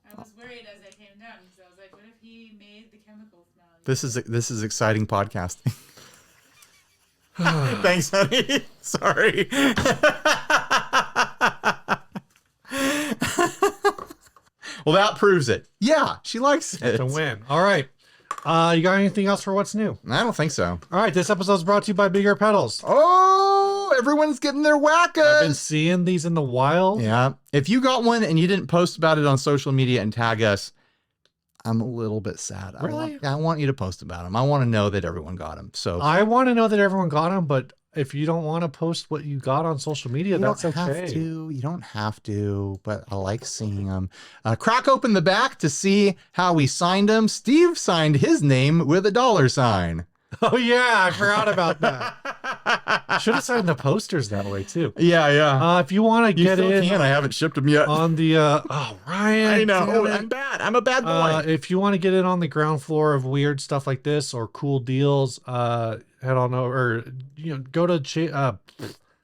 I was worried as I came down because I was like, what if he made the chemical smell? This is exciting podcasting. Thanks, honey. Sorry. Well, that proves it. Yeah, she likes it. It's a win. All right. You got anything else for what's new? I don't think so. All right. This episode is brought to you by Bigger Pedals. Oh, everyone's getting their I've been whackers. seeing these in the wild. Yeah. If you got one and you didn't post about it on social media and tag us, I'm a little bit sad. Really? I want you to post about them. I want to know that everyone got them. So I want to know that everyone got them, but if you don't want to post what you got on social media, that's okay. You don't have to, but I like seeing them. Crack open the back to see how we signed them. Steve signed his name with a $sign. Oh yeah, I forgot about that. Should have signed the posters that way too. Yeah. If you want to get in, I haven't shipped them yet. On the oh Ryan, I know I'm bad. I'm a bad boy. If you want to get in on the ground floor of weird stuff like this or cool deals, head on over. Or, go to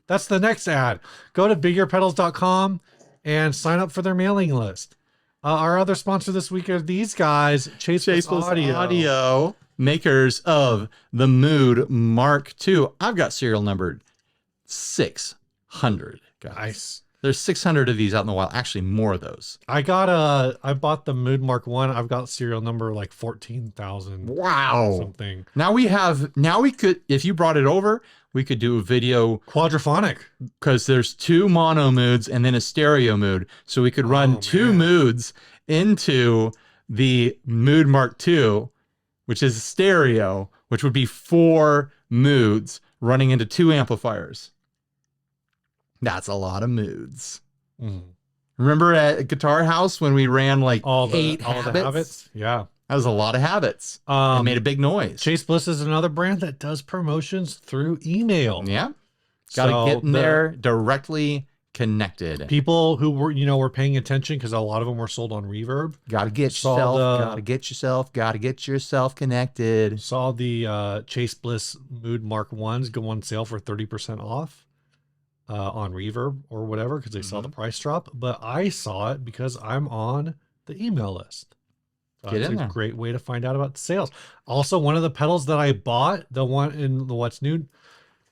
that's the next ad. Go to bigyourpedals.com and sign up for their mailing list. Our other sponsor this week are these guys, Chase Audio. Makers of the Mood Mark II. I've got serial numbered 600, guys. Nice. There's 600 of these out in the wild. Actually, more of those. I bought the Mood Mark I. I've got serial number like 14,000. Wow. Something. Now we could, if you brought it over, we could do a video. Quadraphonic. Because there's 2 mono moods and then a stereo mood. So we could run 2 moods into the Mood Mark II, which is stereo, which would be 4 moods running into 2 amplifiers. That's a lot of moods. Mm. Remember at Guitar House when we ran like all the habits? Yeah. That was a lot of habits. It made a big noise. Chase Bliss is another brand that does promotions through email. Yeah. Got to get in there directly connected. People who were paying attention because a lot of them were sold on Reverb. Got to get yourself connected. Saw the Chase Bliss Mood Mark I's go on sale for 30% off on Reverb or whatever because they saw the price drop. But I saw it because I'm on the email list. It's a great way to find out about the sales. Also, one of the pedals that I bought, the one in the What's New,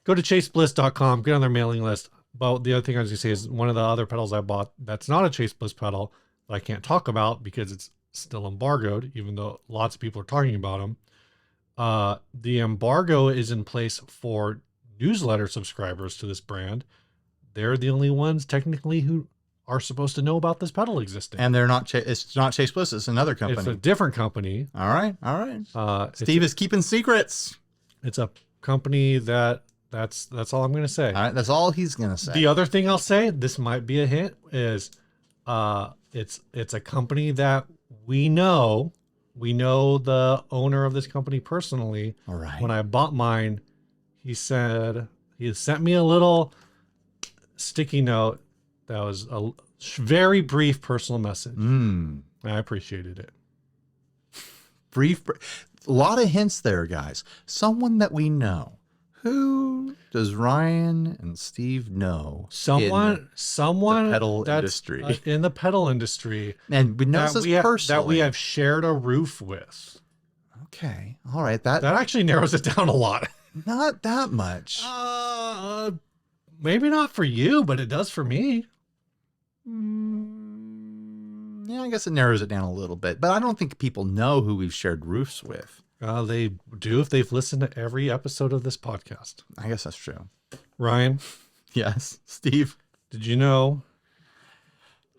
go to chasebliss.com, get on their mailing list. But the other thing I was going to say is one of the other pedals I bought that's not a Chase Bliss pedal that I can't talk about because it's still embargoed, even though lots of people are talking about them. The embargo is in place for newsletter subscribers to this brand. They're the only ones technically who are supposed to know about this pedal existing. And they're not, it's not Chase Bliss, it's another company. It's a different company. All right. Steve is keeping secrets. It's a company that's all I'm going to say. All right, that's all he's going to say. The other thing I'll say, this might be a hint, is it's a company that we know. We know the owner of this company personally. All right. When I bought mine, he sent me a little sticky note that was a very brief personal message. I appreciated it. Brief. A lot of hints there, guys. Someone that we know. Who does Ryan and Steve know? Someone the pedal industry. In the pedal industry. And we know this personally. That we have shared a roof with. Okay. All right. That actually narrows it down a lot. Not that much. Maybe not for you, but it does for me. Yeah, I guess it narrows it down a little bit. But I don't think people know who we've shared roofs with. They do if they've listened to every episode of this podcast. I guess that's true. Ryan? Yes. Steve? Did you know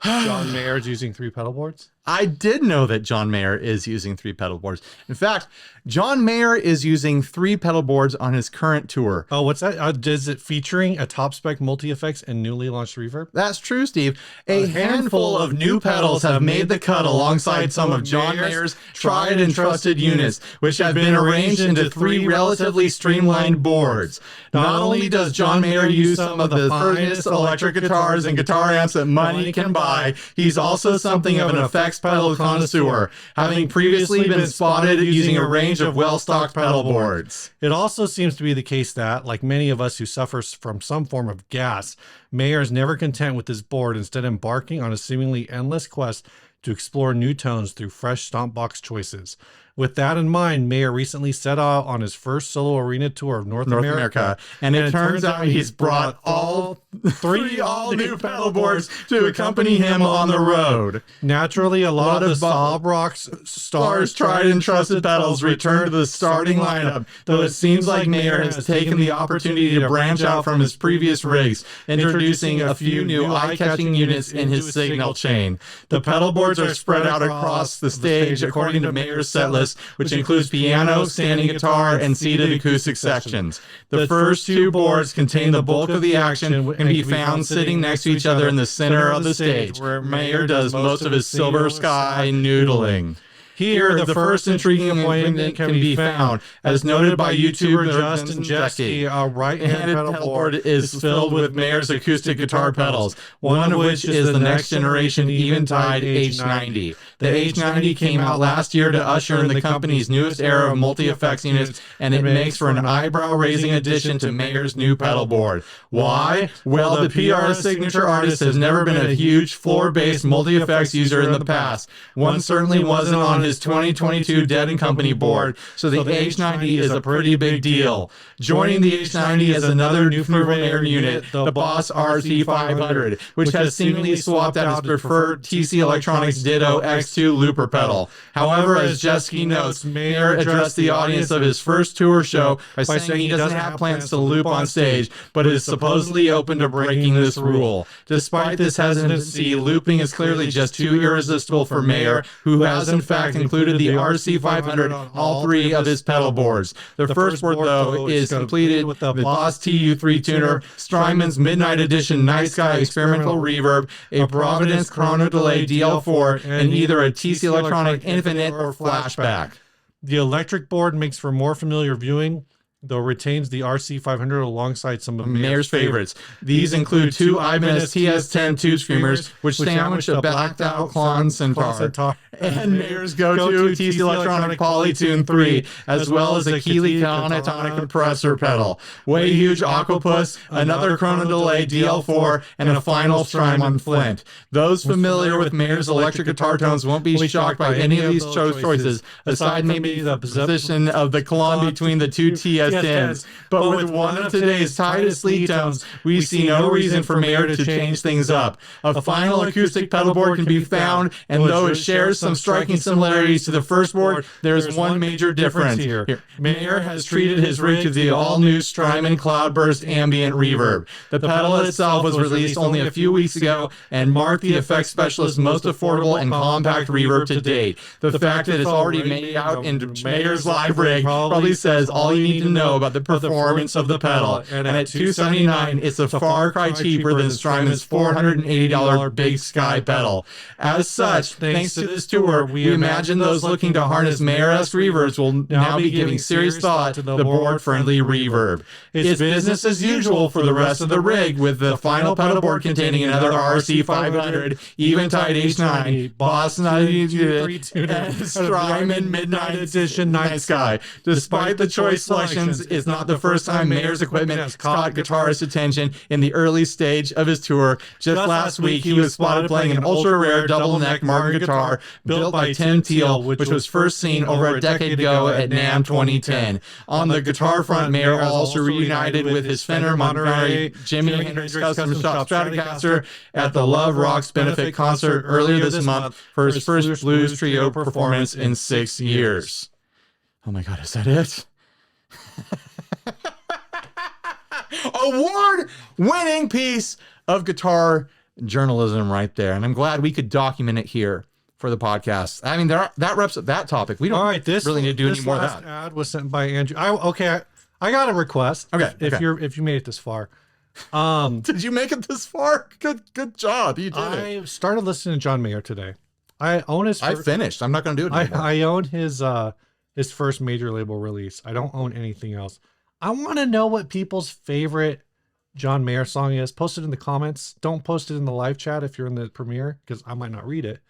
John Mayer is using 3 pedal boards? I did know that John Mayer is using 3 pedal boards. In fact, John Mayer is using 3 pedal boards on his current tour. Oh, what's that? Is it featuring a top spec multi-effects and newly launched reverb? That's true, Steve. A handful of new pedals have made the cut alongside some of John Mayer's tried and trusted units, which have been arranged into 3 relatively streamlined boards. Not only does John Mayer use some of the finest electric guitars and guitar amps that money can buy, he's also something of an effects pedal connoisseur, having previously been spotted using a range of well-stocked pedal boards. It also seems to be the case that, like many of us who suffer from some form of gas, Mayer is never content with his board, instead embarking on a seemingly endless quest to explore new tones through fresh stomp box choices. With that in mind, Mayer recently set out on his first solo arena tour of North America. And it turns out he's brought all 3 all-new pedal boards to accompany him on the road. Naturally, a lot of the Bob Rock's stars tried and trusted pedals return to the starting lineup, though it seems like Mayer has taken the opportunity to branch out from his previous rigs, introducing a few new eye-catching units in his signal chain. The pedal boards pedalboards are spread out across the stage according to Mayer's set list, which includes piano, standing guitar, and seated acoustic sections. The first two boards contain the bulk of the action and can be found sitting next to each other in the center of the stage, where Mayer does most of his silver sky noodling. Here, the first intriguing appointment can be found. As noted by YouTuber Justin Jeske, a right-hand pedalboard is filled with Mayer's acoustic guitar pedals, one of which is the next generation Eventide H90. The H90 came out last year to usher in the company's newest era of multi-effects units, and it makes for an eyebrow-raising addition to Mayer's new pedalboard. Why? Well, the PR signature artist has never been a huge floor-based multi-effects user in the past. One certainly wasn't on his 2022 Dead & Company board, so the H90 is a pretty big deal. Joining the H90 is another new Mayer unit, the Boss RC500, which has seemingly swapped out his preferred TC Electronics Ditto X2 looper pedal. However, as Jeske notes, Mayer addressed the audience of his first tour show by saying he doesn't have plans to loop on stage, but is supposedly open to breaking this rule. Despite this hesitancy, looping is clearly just too irresistible for Mayer, who has in fact included the RC500 on all three of his pedal boards. The first board, though, is completed with the Boss TU3 tuner, Strymon's Midnight Edition Night Sky Experimental Reverb, a Providence Chrono Delay DL4, and either a TC Electronic Infinite or Flashback. The electric board makes for more familiar viewing, though retains the RC500 alongside some of Mayer's favorites. These include two Ibanez TS10 tube screamers, which sandwich a blacked-out Klon Centaur, and Mayer's go-to TC Electronic Polytune 3, as well as a Keeley Tonic compressor pedal, Way Huge Aquapus, another Chrono Delay DL4, and a final Strymon Flint. Those familiar with Mayer's electric guitar tones won't be shocked by any of these choices, aside maybe the position of the Klon between the two TS10s. But with one of today's tightest lead tones, we see no reason for Mayer to change things up. A final acoustic pedalboard can be found, and though it shares some striking similarities to the first board, there is one major difference here. Mayer has treated his rig to the all-new Strymon Cloudburst ambient reverb. The pedal itself was released only a few weeks ago and marked the effects specialist's most affordable and compact reverb to date. The fact that it's already made out into Mayer's live rig probably says all you need to know about the performance of the pedal, and at $279, it's a far cry cheaper than Strymon's $480 Big Sky pedal. As such, thanks to this tour, we imagine those looking to harness Mayer-esque reverbs will now be giving serious thought to the board-friendly reverb. It's business as usual for the rest of the rig, with the final pedal board containing another RC500, Eventide H9, Boss 93 and Strymon Midnight Edition Night Sky. Despite the choice selections, is not the first time Mayer's equipment has caught guitarist attention in the early stage of his tour. Just last week, he was spotted playing an ultra-rare double-neck Martin guitar built by Tim Teal, which was first seen over a decade ago at NAMM 2010. On the guitar front, Mayer also reunited with his Fender Monterey Jimi Hendrix Custom Shop Stratocaster at the Love Rocks benefit concert earlier this month for his first blues trio performance in 6 years. Oh my God, is that it? Award-winning piece of guitar journalism right there, and I'm glad we could document it here for the podcast. I mean, that wraps up that topic. We don't really need to do any more of that. This ad was sent by Andrew. I got a request. Okay, if you made it this far. Did you make it this far? Good job. You did. I started listening to John Mayer today. I own his. I finished. I'm not going to do it anymore. I own his first major label release. I don't own anything else. I want to know what people's favorite John Mayer song is. Post it in the comments. Don't post it in the live chat if you're in the premiere, because I might not read it.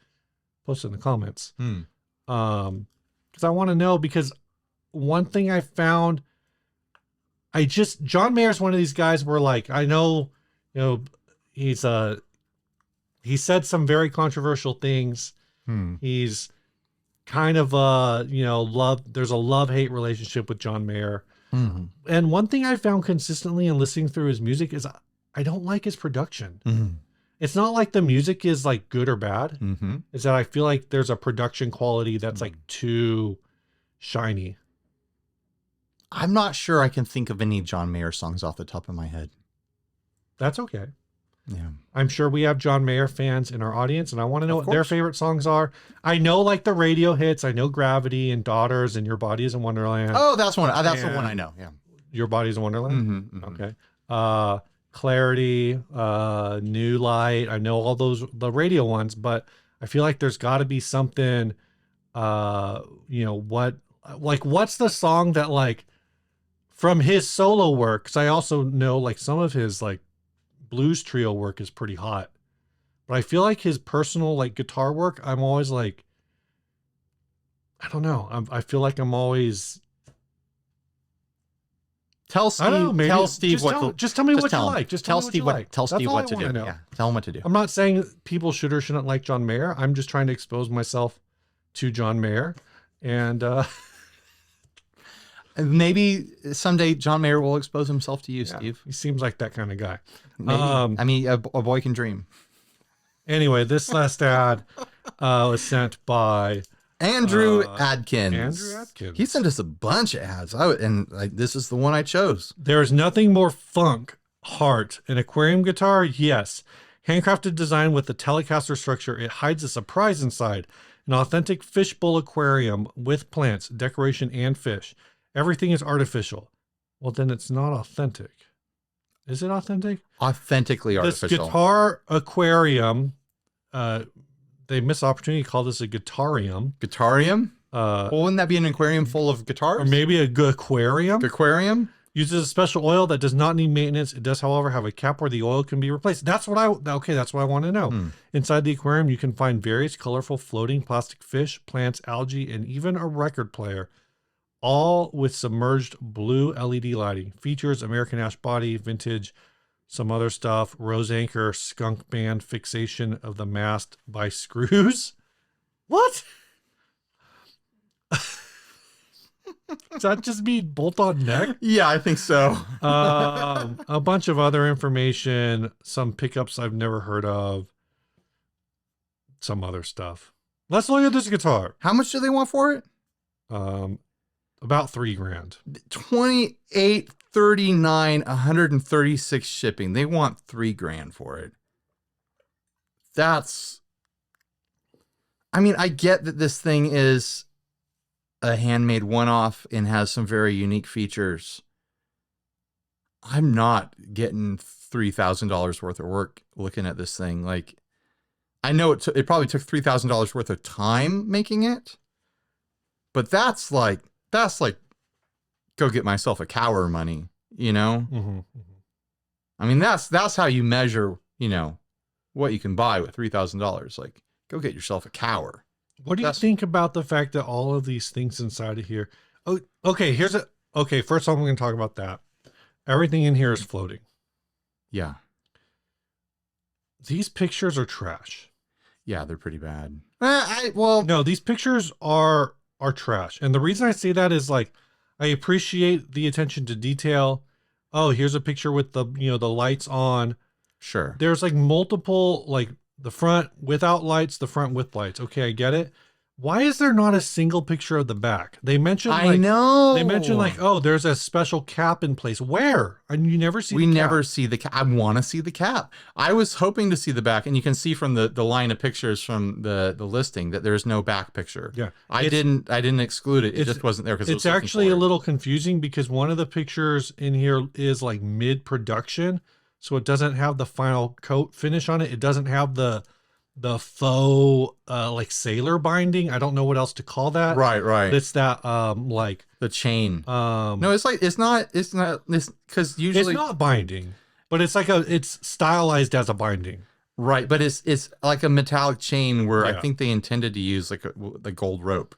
Post it in the comments. Because I want to know, because one thing I found, John Mayer's one of these guys where, like, I know, he said some very controversial things. He's kind of there's a love-hate relationship with John Mayer. And one thing I found consistently in listening through his music is I don't like his production. It's not like the music is like good or bad. It's that I feel like there's a production quality that's like too shiny. I'm not sure I can think of any John Mayer songs off the top of my head. That's okay. Yeah. I'm sure we have John Mayer fans in our audience, and I want to know Of what their course. favorite songs are. I know like the radio hits. I know Gravity and Daughters and Your Body is in Wonderland. Oh, that's one. That's the one I And- know. Yeah. Your Body's in Wonderland? Mm-hmm, Okay. Clarity, New Light. I know all those, the radio ones, but I feel like there's got to be something, what's the song that like from his solo work? Because I also know like some of his like blues trio work is pretty hot, but I feel like his personal like guitar work, I'm always like, I don't know. I feel like I'm always, Tell I don't know, Steve. maybe Tell Steve just what. tell, to, just tell me what you tell him. like. Just Tell tell me Steve what you like. Tell That's Steve all what I to wanna do. know. Yeah. Tell him what to do. I'm not saying people should or shouldn't like John Mayer. I'm just trying to expose myself to John Mayer. And And maybe someday John Mayer will expose himself to you, Steve. he seems like that kind of guy. Maybe. I mean, a boy can dream. Anyway, this last ad was sent by Andrew Adkins. Andrew Adkins. He sent us a bunch of ads. This is the one I chose. There's nothing more funk, heart, an aquarium guitar. Yes. Handcrafted design with the Telecaster structure. It hides a surprise inside. An authentic fishbowl aquarium with plants, decoration, and fish. Everything is artificial. Well, then it's not authentic. Is it authentic? Authentically artificial. This guitar aquarium, they missed the opportunity to call this a guitarium. Guitarium? Well, wouldn't that be an aquarium full of guitars? Or maybe a aquarium. Aquarium? Uses a special oil that does not need maintenance. It does, however, have a cap where the oil can be replaced. That's what I want to know. Inside the aquarium, you can find various colorful floating plastic fish, plants, algae, and even a record player, all with submerged blue LED lighting. Features American ash body, vintage, some other stuff, rose anchor, skunk band fixation of the mast by screws. What? Does that just mean bolt-on neck? Yeah, I think so. A bunch of other information, some pickups I've never heard of, some other stuff. Let's look at this guitar. How much do they want for it? About $3,000. $28.39, 136 shipping. They want $3,000 for it. That's. I mean, I get that this thing is a handmade one-off and has some very unique features. I'm not getting $3,000 worth of work looking at this thing. Like, I know it probably took $3,000 worth of time making it, but that's like go get myself a cower money, you know? Mm-hmm. I mean, that's how you measure, what you can buy with $3,000. Like, go get yourself a cower. What do you think about the fact that all of these things inside of here? Oh, okay. First off, I'm going to talk about that. Everything in here is floating. Yeah. These pictures are trash. Yeah, they're pretty bad. No, these pictures are trash. And the reason I say that is like, I appreciate the attention to detail. Oh, here's a picture with the lights on. Sure. There's like multiple, like the front without lights, the front with lights. Okay, I get it. Why is there not a single picture of the back? They mentioned I know. They mentioned like, oh, there's a special cap in place. Where? And you never see we the cap. never see the cap. I want to see the cap. I was hoping to see the back, and you can see from the line of pictures from the listing that there's no back picture. Yeah. I didn't exclude it. It just wasn't there because it's actually a little confusing because one of the pictures in here is like mid-production. So it doesn't have the final coat finish on it. It doesn't have the faux like sailor binding. I don't know what else to call that. Right. It's that like the chain. No, it's not because usually it's not binding, but it's stylized as a binding. Right, but it's like a metallic chain where Yeah. I think they intended to use like the gold rope,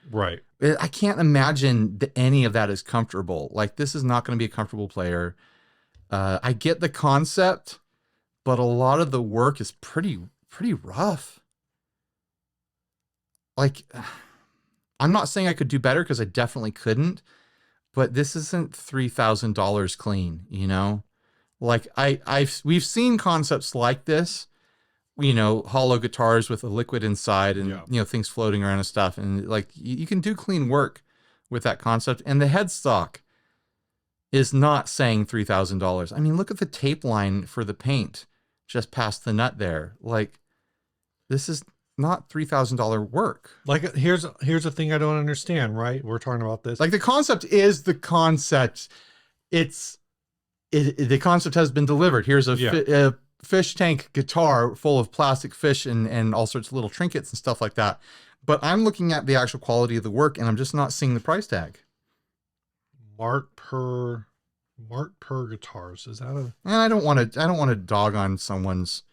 Right. I can't imagine that any of that is comfortable. Like, this is not going to be a comfortable player. I get the concept, but a lot of the work is pretty rough. Like, I'm not saying I could do better because I definitely couldn't, but this isn't $3,000 clean, Like, we've seen concepts like this, hollow guitars with a liquid inside and, things floating around and stuff. And like, you can do clean work with that concept. And the headstock is not saying $3,000. I mean, look at the tape line for the paint. just past the nut there. Like, this is not $3,000 work. Like, here's the thing I don't understand, right? We're talking about this. Like, the concept is the concept. The concept has been delivered. Here's a fish tank guitar full of plastic fish and all sorts of little trinkets and stuff like that. But I'm looking at the actual quality of the work, and I'm just not seeing the price tag. Mark per guitars. Is that a? And I don't want to dog on someone's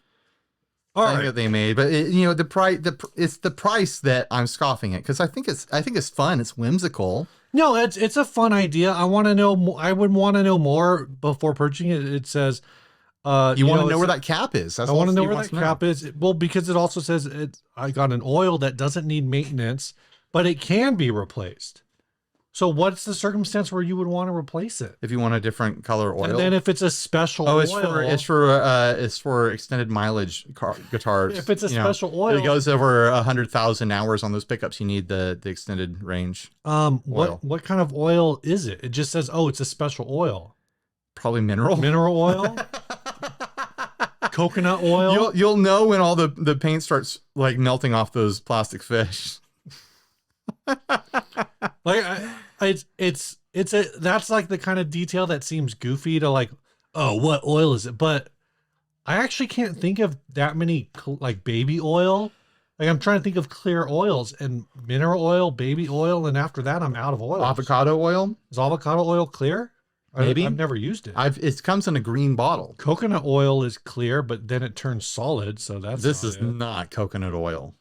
All thing right. that they made, but the price, it's the price that I'm scoffing at, because I think it's fun. It's whimsical. No, it's a fun idea. I want to know. I would want to know more before purchasing it. It says, You want to know where that cap is. That's I all want to know Steve where wants that to know. cap is. Well, because it also says I got an oil that doesn't need maintenance, but it can be replaced. So what's the circumstance where you would want to replace it? If you want a different color oil. And then if it's a special Oh, oil. it's for extended mileage guitars. If it's a special oil. it goes over 100,000 hours on those pickups. You need the extended range. Oil. What kind of oil is it? It just says, oh, it's a special oil. Probably mineral. Mineral oil? Coconut oil? You'll know when all the paint starts like melting off those plastic fish. Like that's like the kind of detail that seems goofy to like, oh, what oil is it? But I actually can't think of that many like baby oil. Like, I'm trying to think of clear oils, and mineral oil, baby oil, and after that I'm out of oil. Avocado oil. Is avocado oil clear? Maybe. I've never used it. It comes in a green bottle. Coconut oil is clear, but then it turns solid, so This is not coconut oil.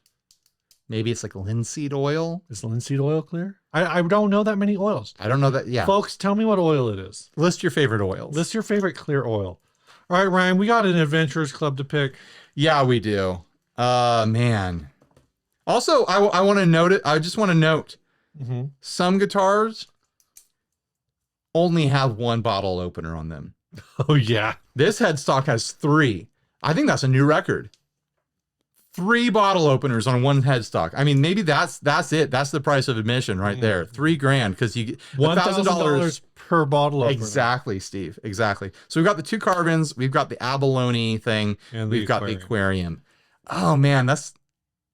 Maybe it's like linseed oil. Is linseed oil clear? I don't know that many oils. I don't know that. Yeah. Folks, tell me what oil it is. List your favorite oils. List your favorite clear oil. All right, Ryan, we got an Adventurers Club to pick. Yeah, we do. Man. Also, I want to note it. I just want to note some guitars only have one bottle opener on them. Oh, yeah. This headstock has 3. I think that's a new record. 3 bottle openers on one headstock. I mean, maybe that's it. That's the price of admission right there. $3,000 because you get $1,000 per bottle opener. Exactly, Steve. Exactly. So we've got the 2 Carvins, we've got the Abalone thing, And we've got the Aquarium. Oh man,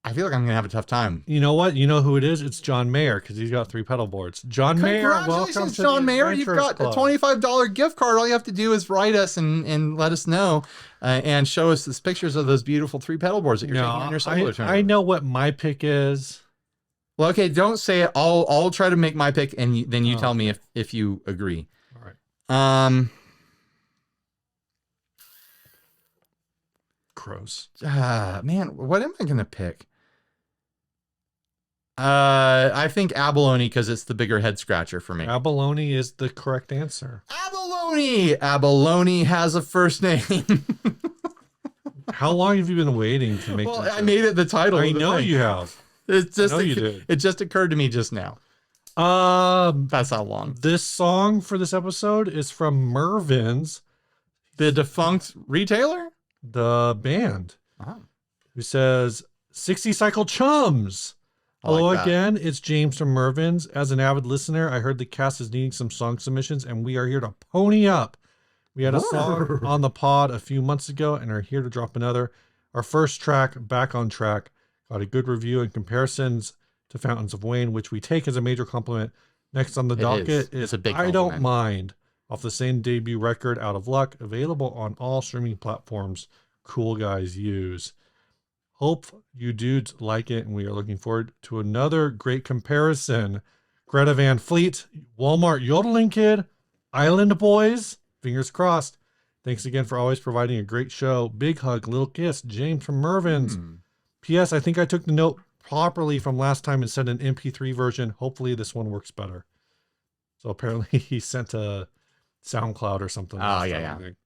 I feel like I'm gonna have a tough time. You know what? You know who it is? It's John Mayer, because he's got 3 pedal boards. John Mayer, welcome Congratulations, to John the Mayer. You've Adventurers got a Club. $25 gift card. All you have to do is write us and let us know and show us these pictures of those beautiful 3 pedal boards that you're taking on your solo tournament. I know what my pick is. Well, okay, don't say it. I'll try to make my pick, and then you tell me if you agree. All right. Gross. Man, what am I gonna pick? I think Abalone because it's the bigger head scratcher for me. Abalone is the correct answer. Abalone has a first name. How long have you been waiting to make Well, this? I made it the title. I of the know thing. you have. It's just I know you did. It just occurred to me just now. That's how long. This song for this episode is from Mervin's, The defunct retailer? the band, Oh. who says 60 Cycle Chums. I like Hello that. again, it's James from Mervin's. As an avid listener, I heard the cast is needing some song submissions, and we are here to pony up. We had a song on the pod a few months ago and are here to drop another. Our first track, Back on Track, got a good review and comparisons to Fountains of Wayne, which we take as a major compliment. Next on the docket is. is It's a big I Don't compliment. Mind, off the same debut record, Out of Luck, available on all streaming platforms cool guys use. Hope you dudes like it, and we are looking forward to another great comparison. Greta Van Fleet, Walmart Yodeling Kid, Island Boys, fingers crossed. Thanks again for always providing a great show. Big hug, little kiss, James from Mervin's. P.S. I think I took the note properly from last time and sent an MP3 version. Hopefully this one works better. So apparently he sent a SoundCloud or something. Oh, last yeah, time, I think.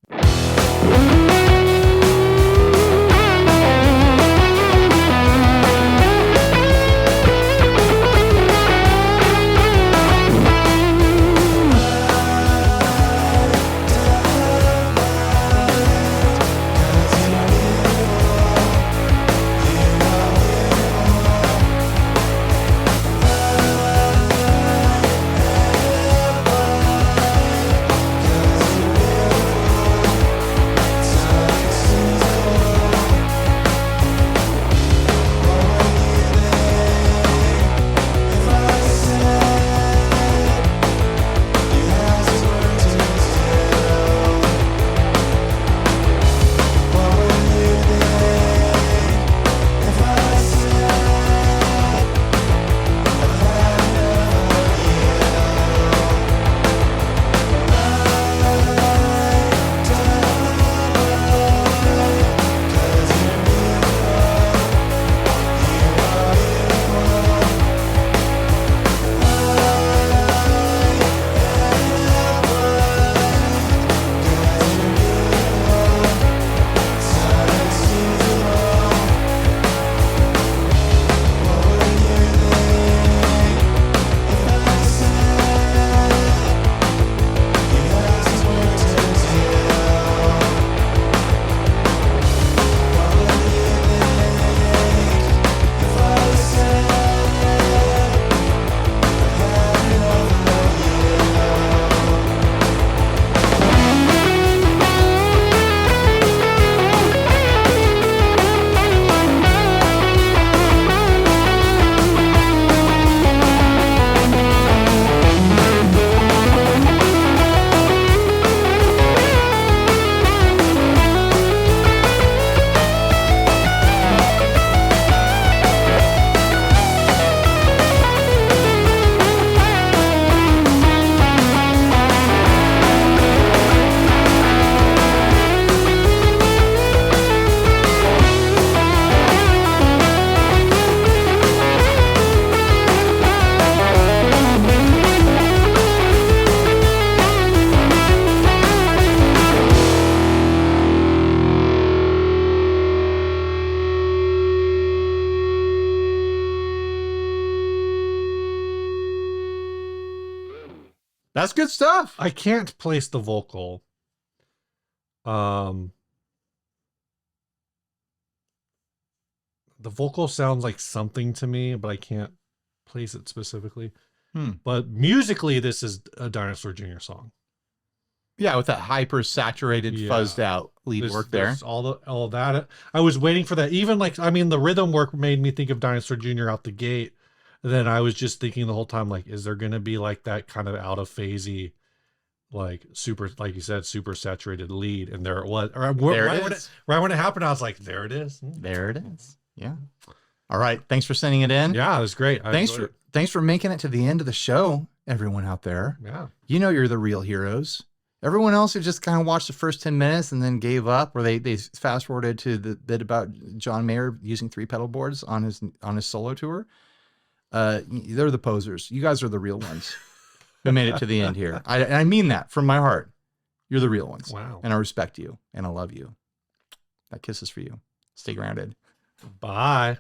That's good stuff. I can't place the vocal. The vocal sounds like something to me, but I can't place it specifically. But musically, this is a Dinosaur Jr. song. Yeah, with that hyper saturated, fuzzed out lead work there. All that. I was waiting for that. Even like, I mean, the rhythm work made me think of Dinosaur Jr. out the gate. And then I was just thinking the whole time, like, is there going to be like that kind of out of phasey, like super, like you said, super saturated lead? And there it was. Right when it happened, I was like, there it is. There it is. Yeah. All right. Thanks for sending it in. Yeah, it was great. Thanks for making it to the end of the show, everyone out there. Yeah. You know you're the real heroes. Everyone else who just kind of watched the first 10 minutes and then gave up, or they fast forwarded to the bit about John Mayer using 3 pedal boards on his solo tour. They're the posers. You guys are the real ones who made it to the end here. I mean that from my heart. You're the real ones. Wow. And I respect you and I love you. That kiss is for you. Stay grounded. Bye.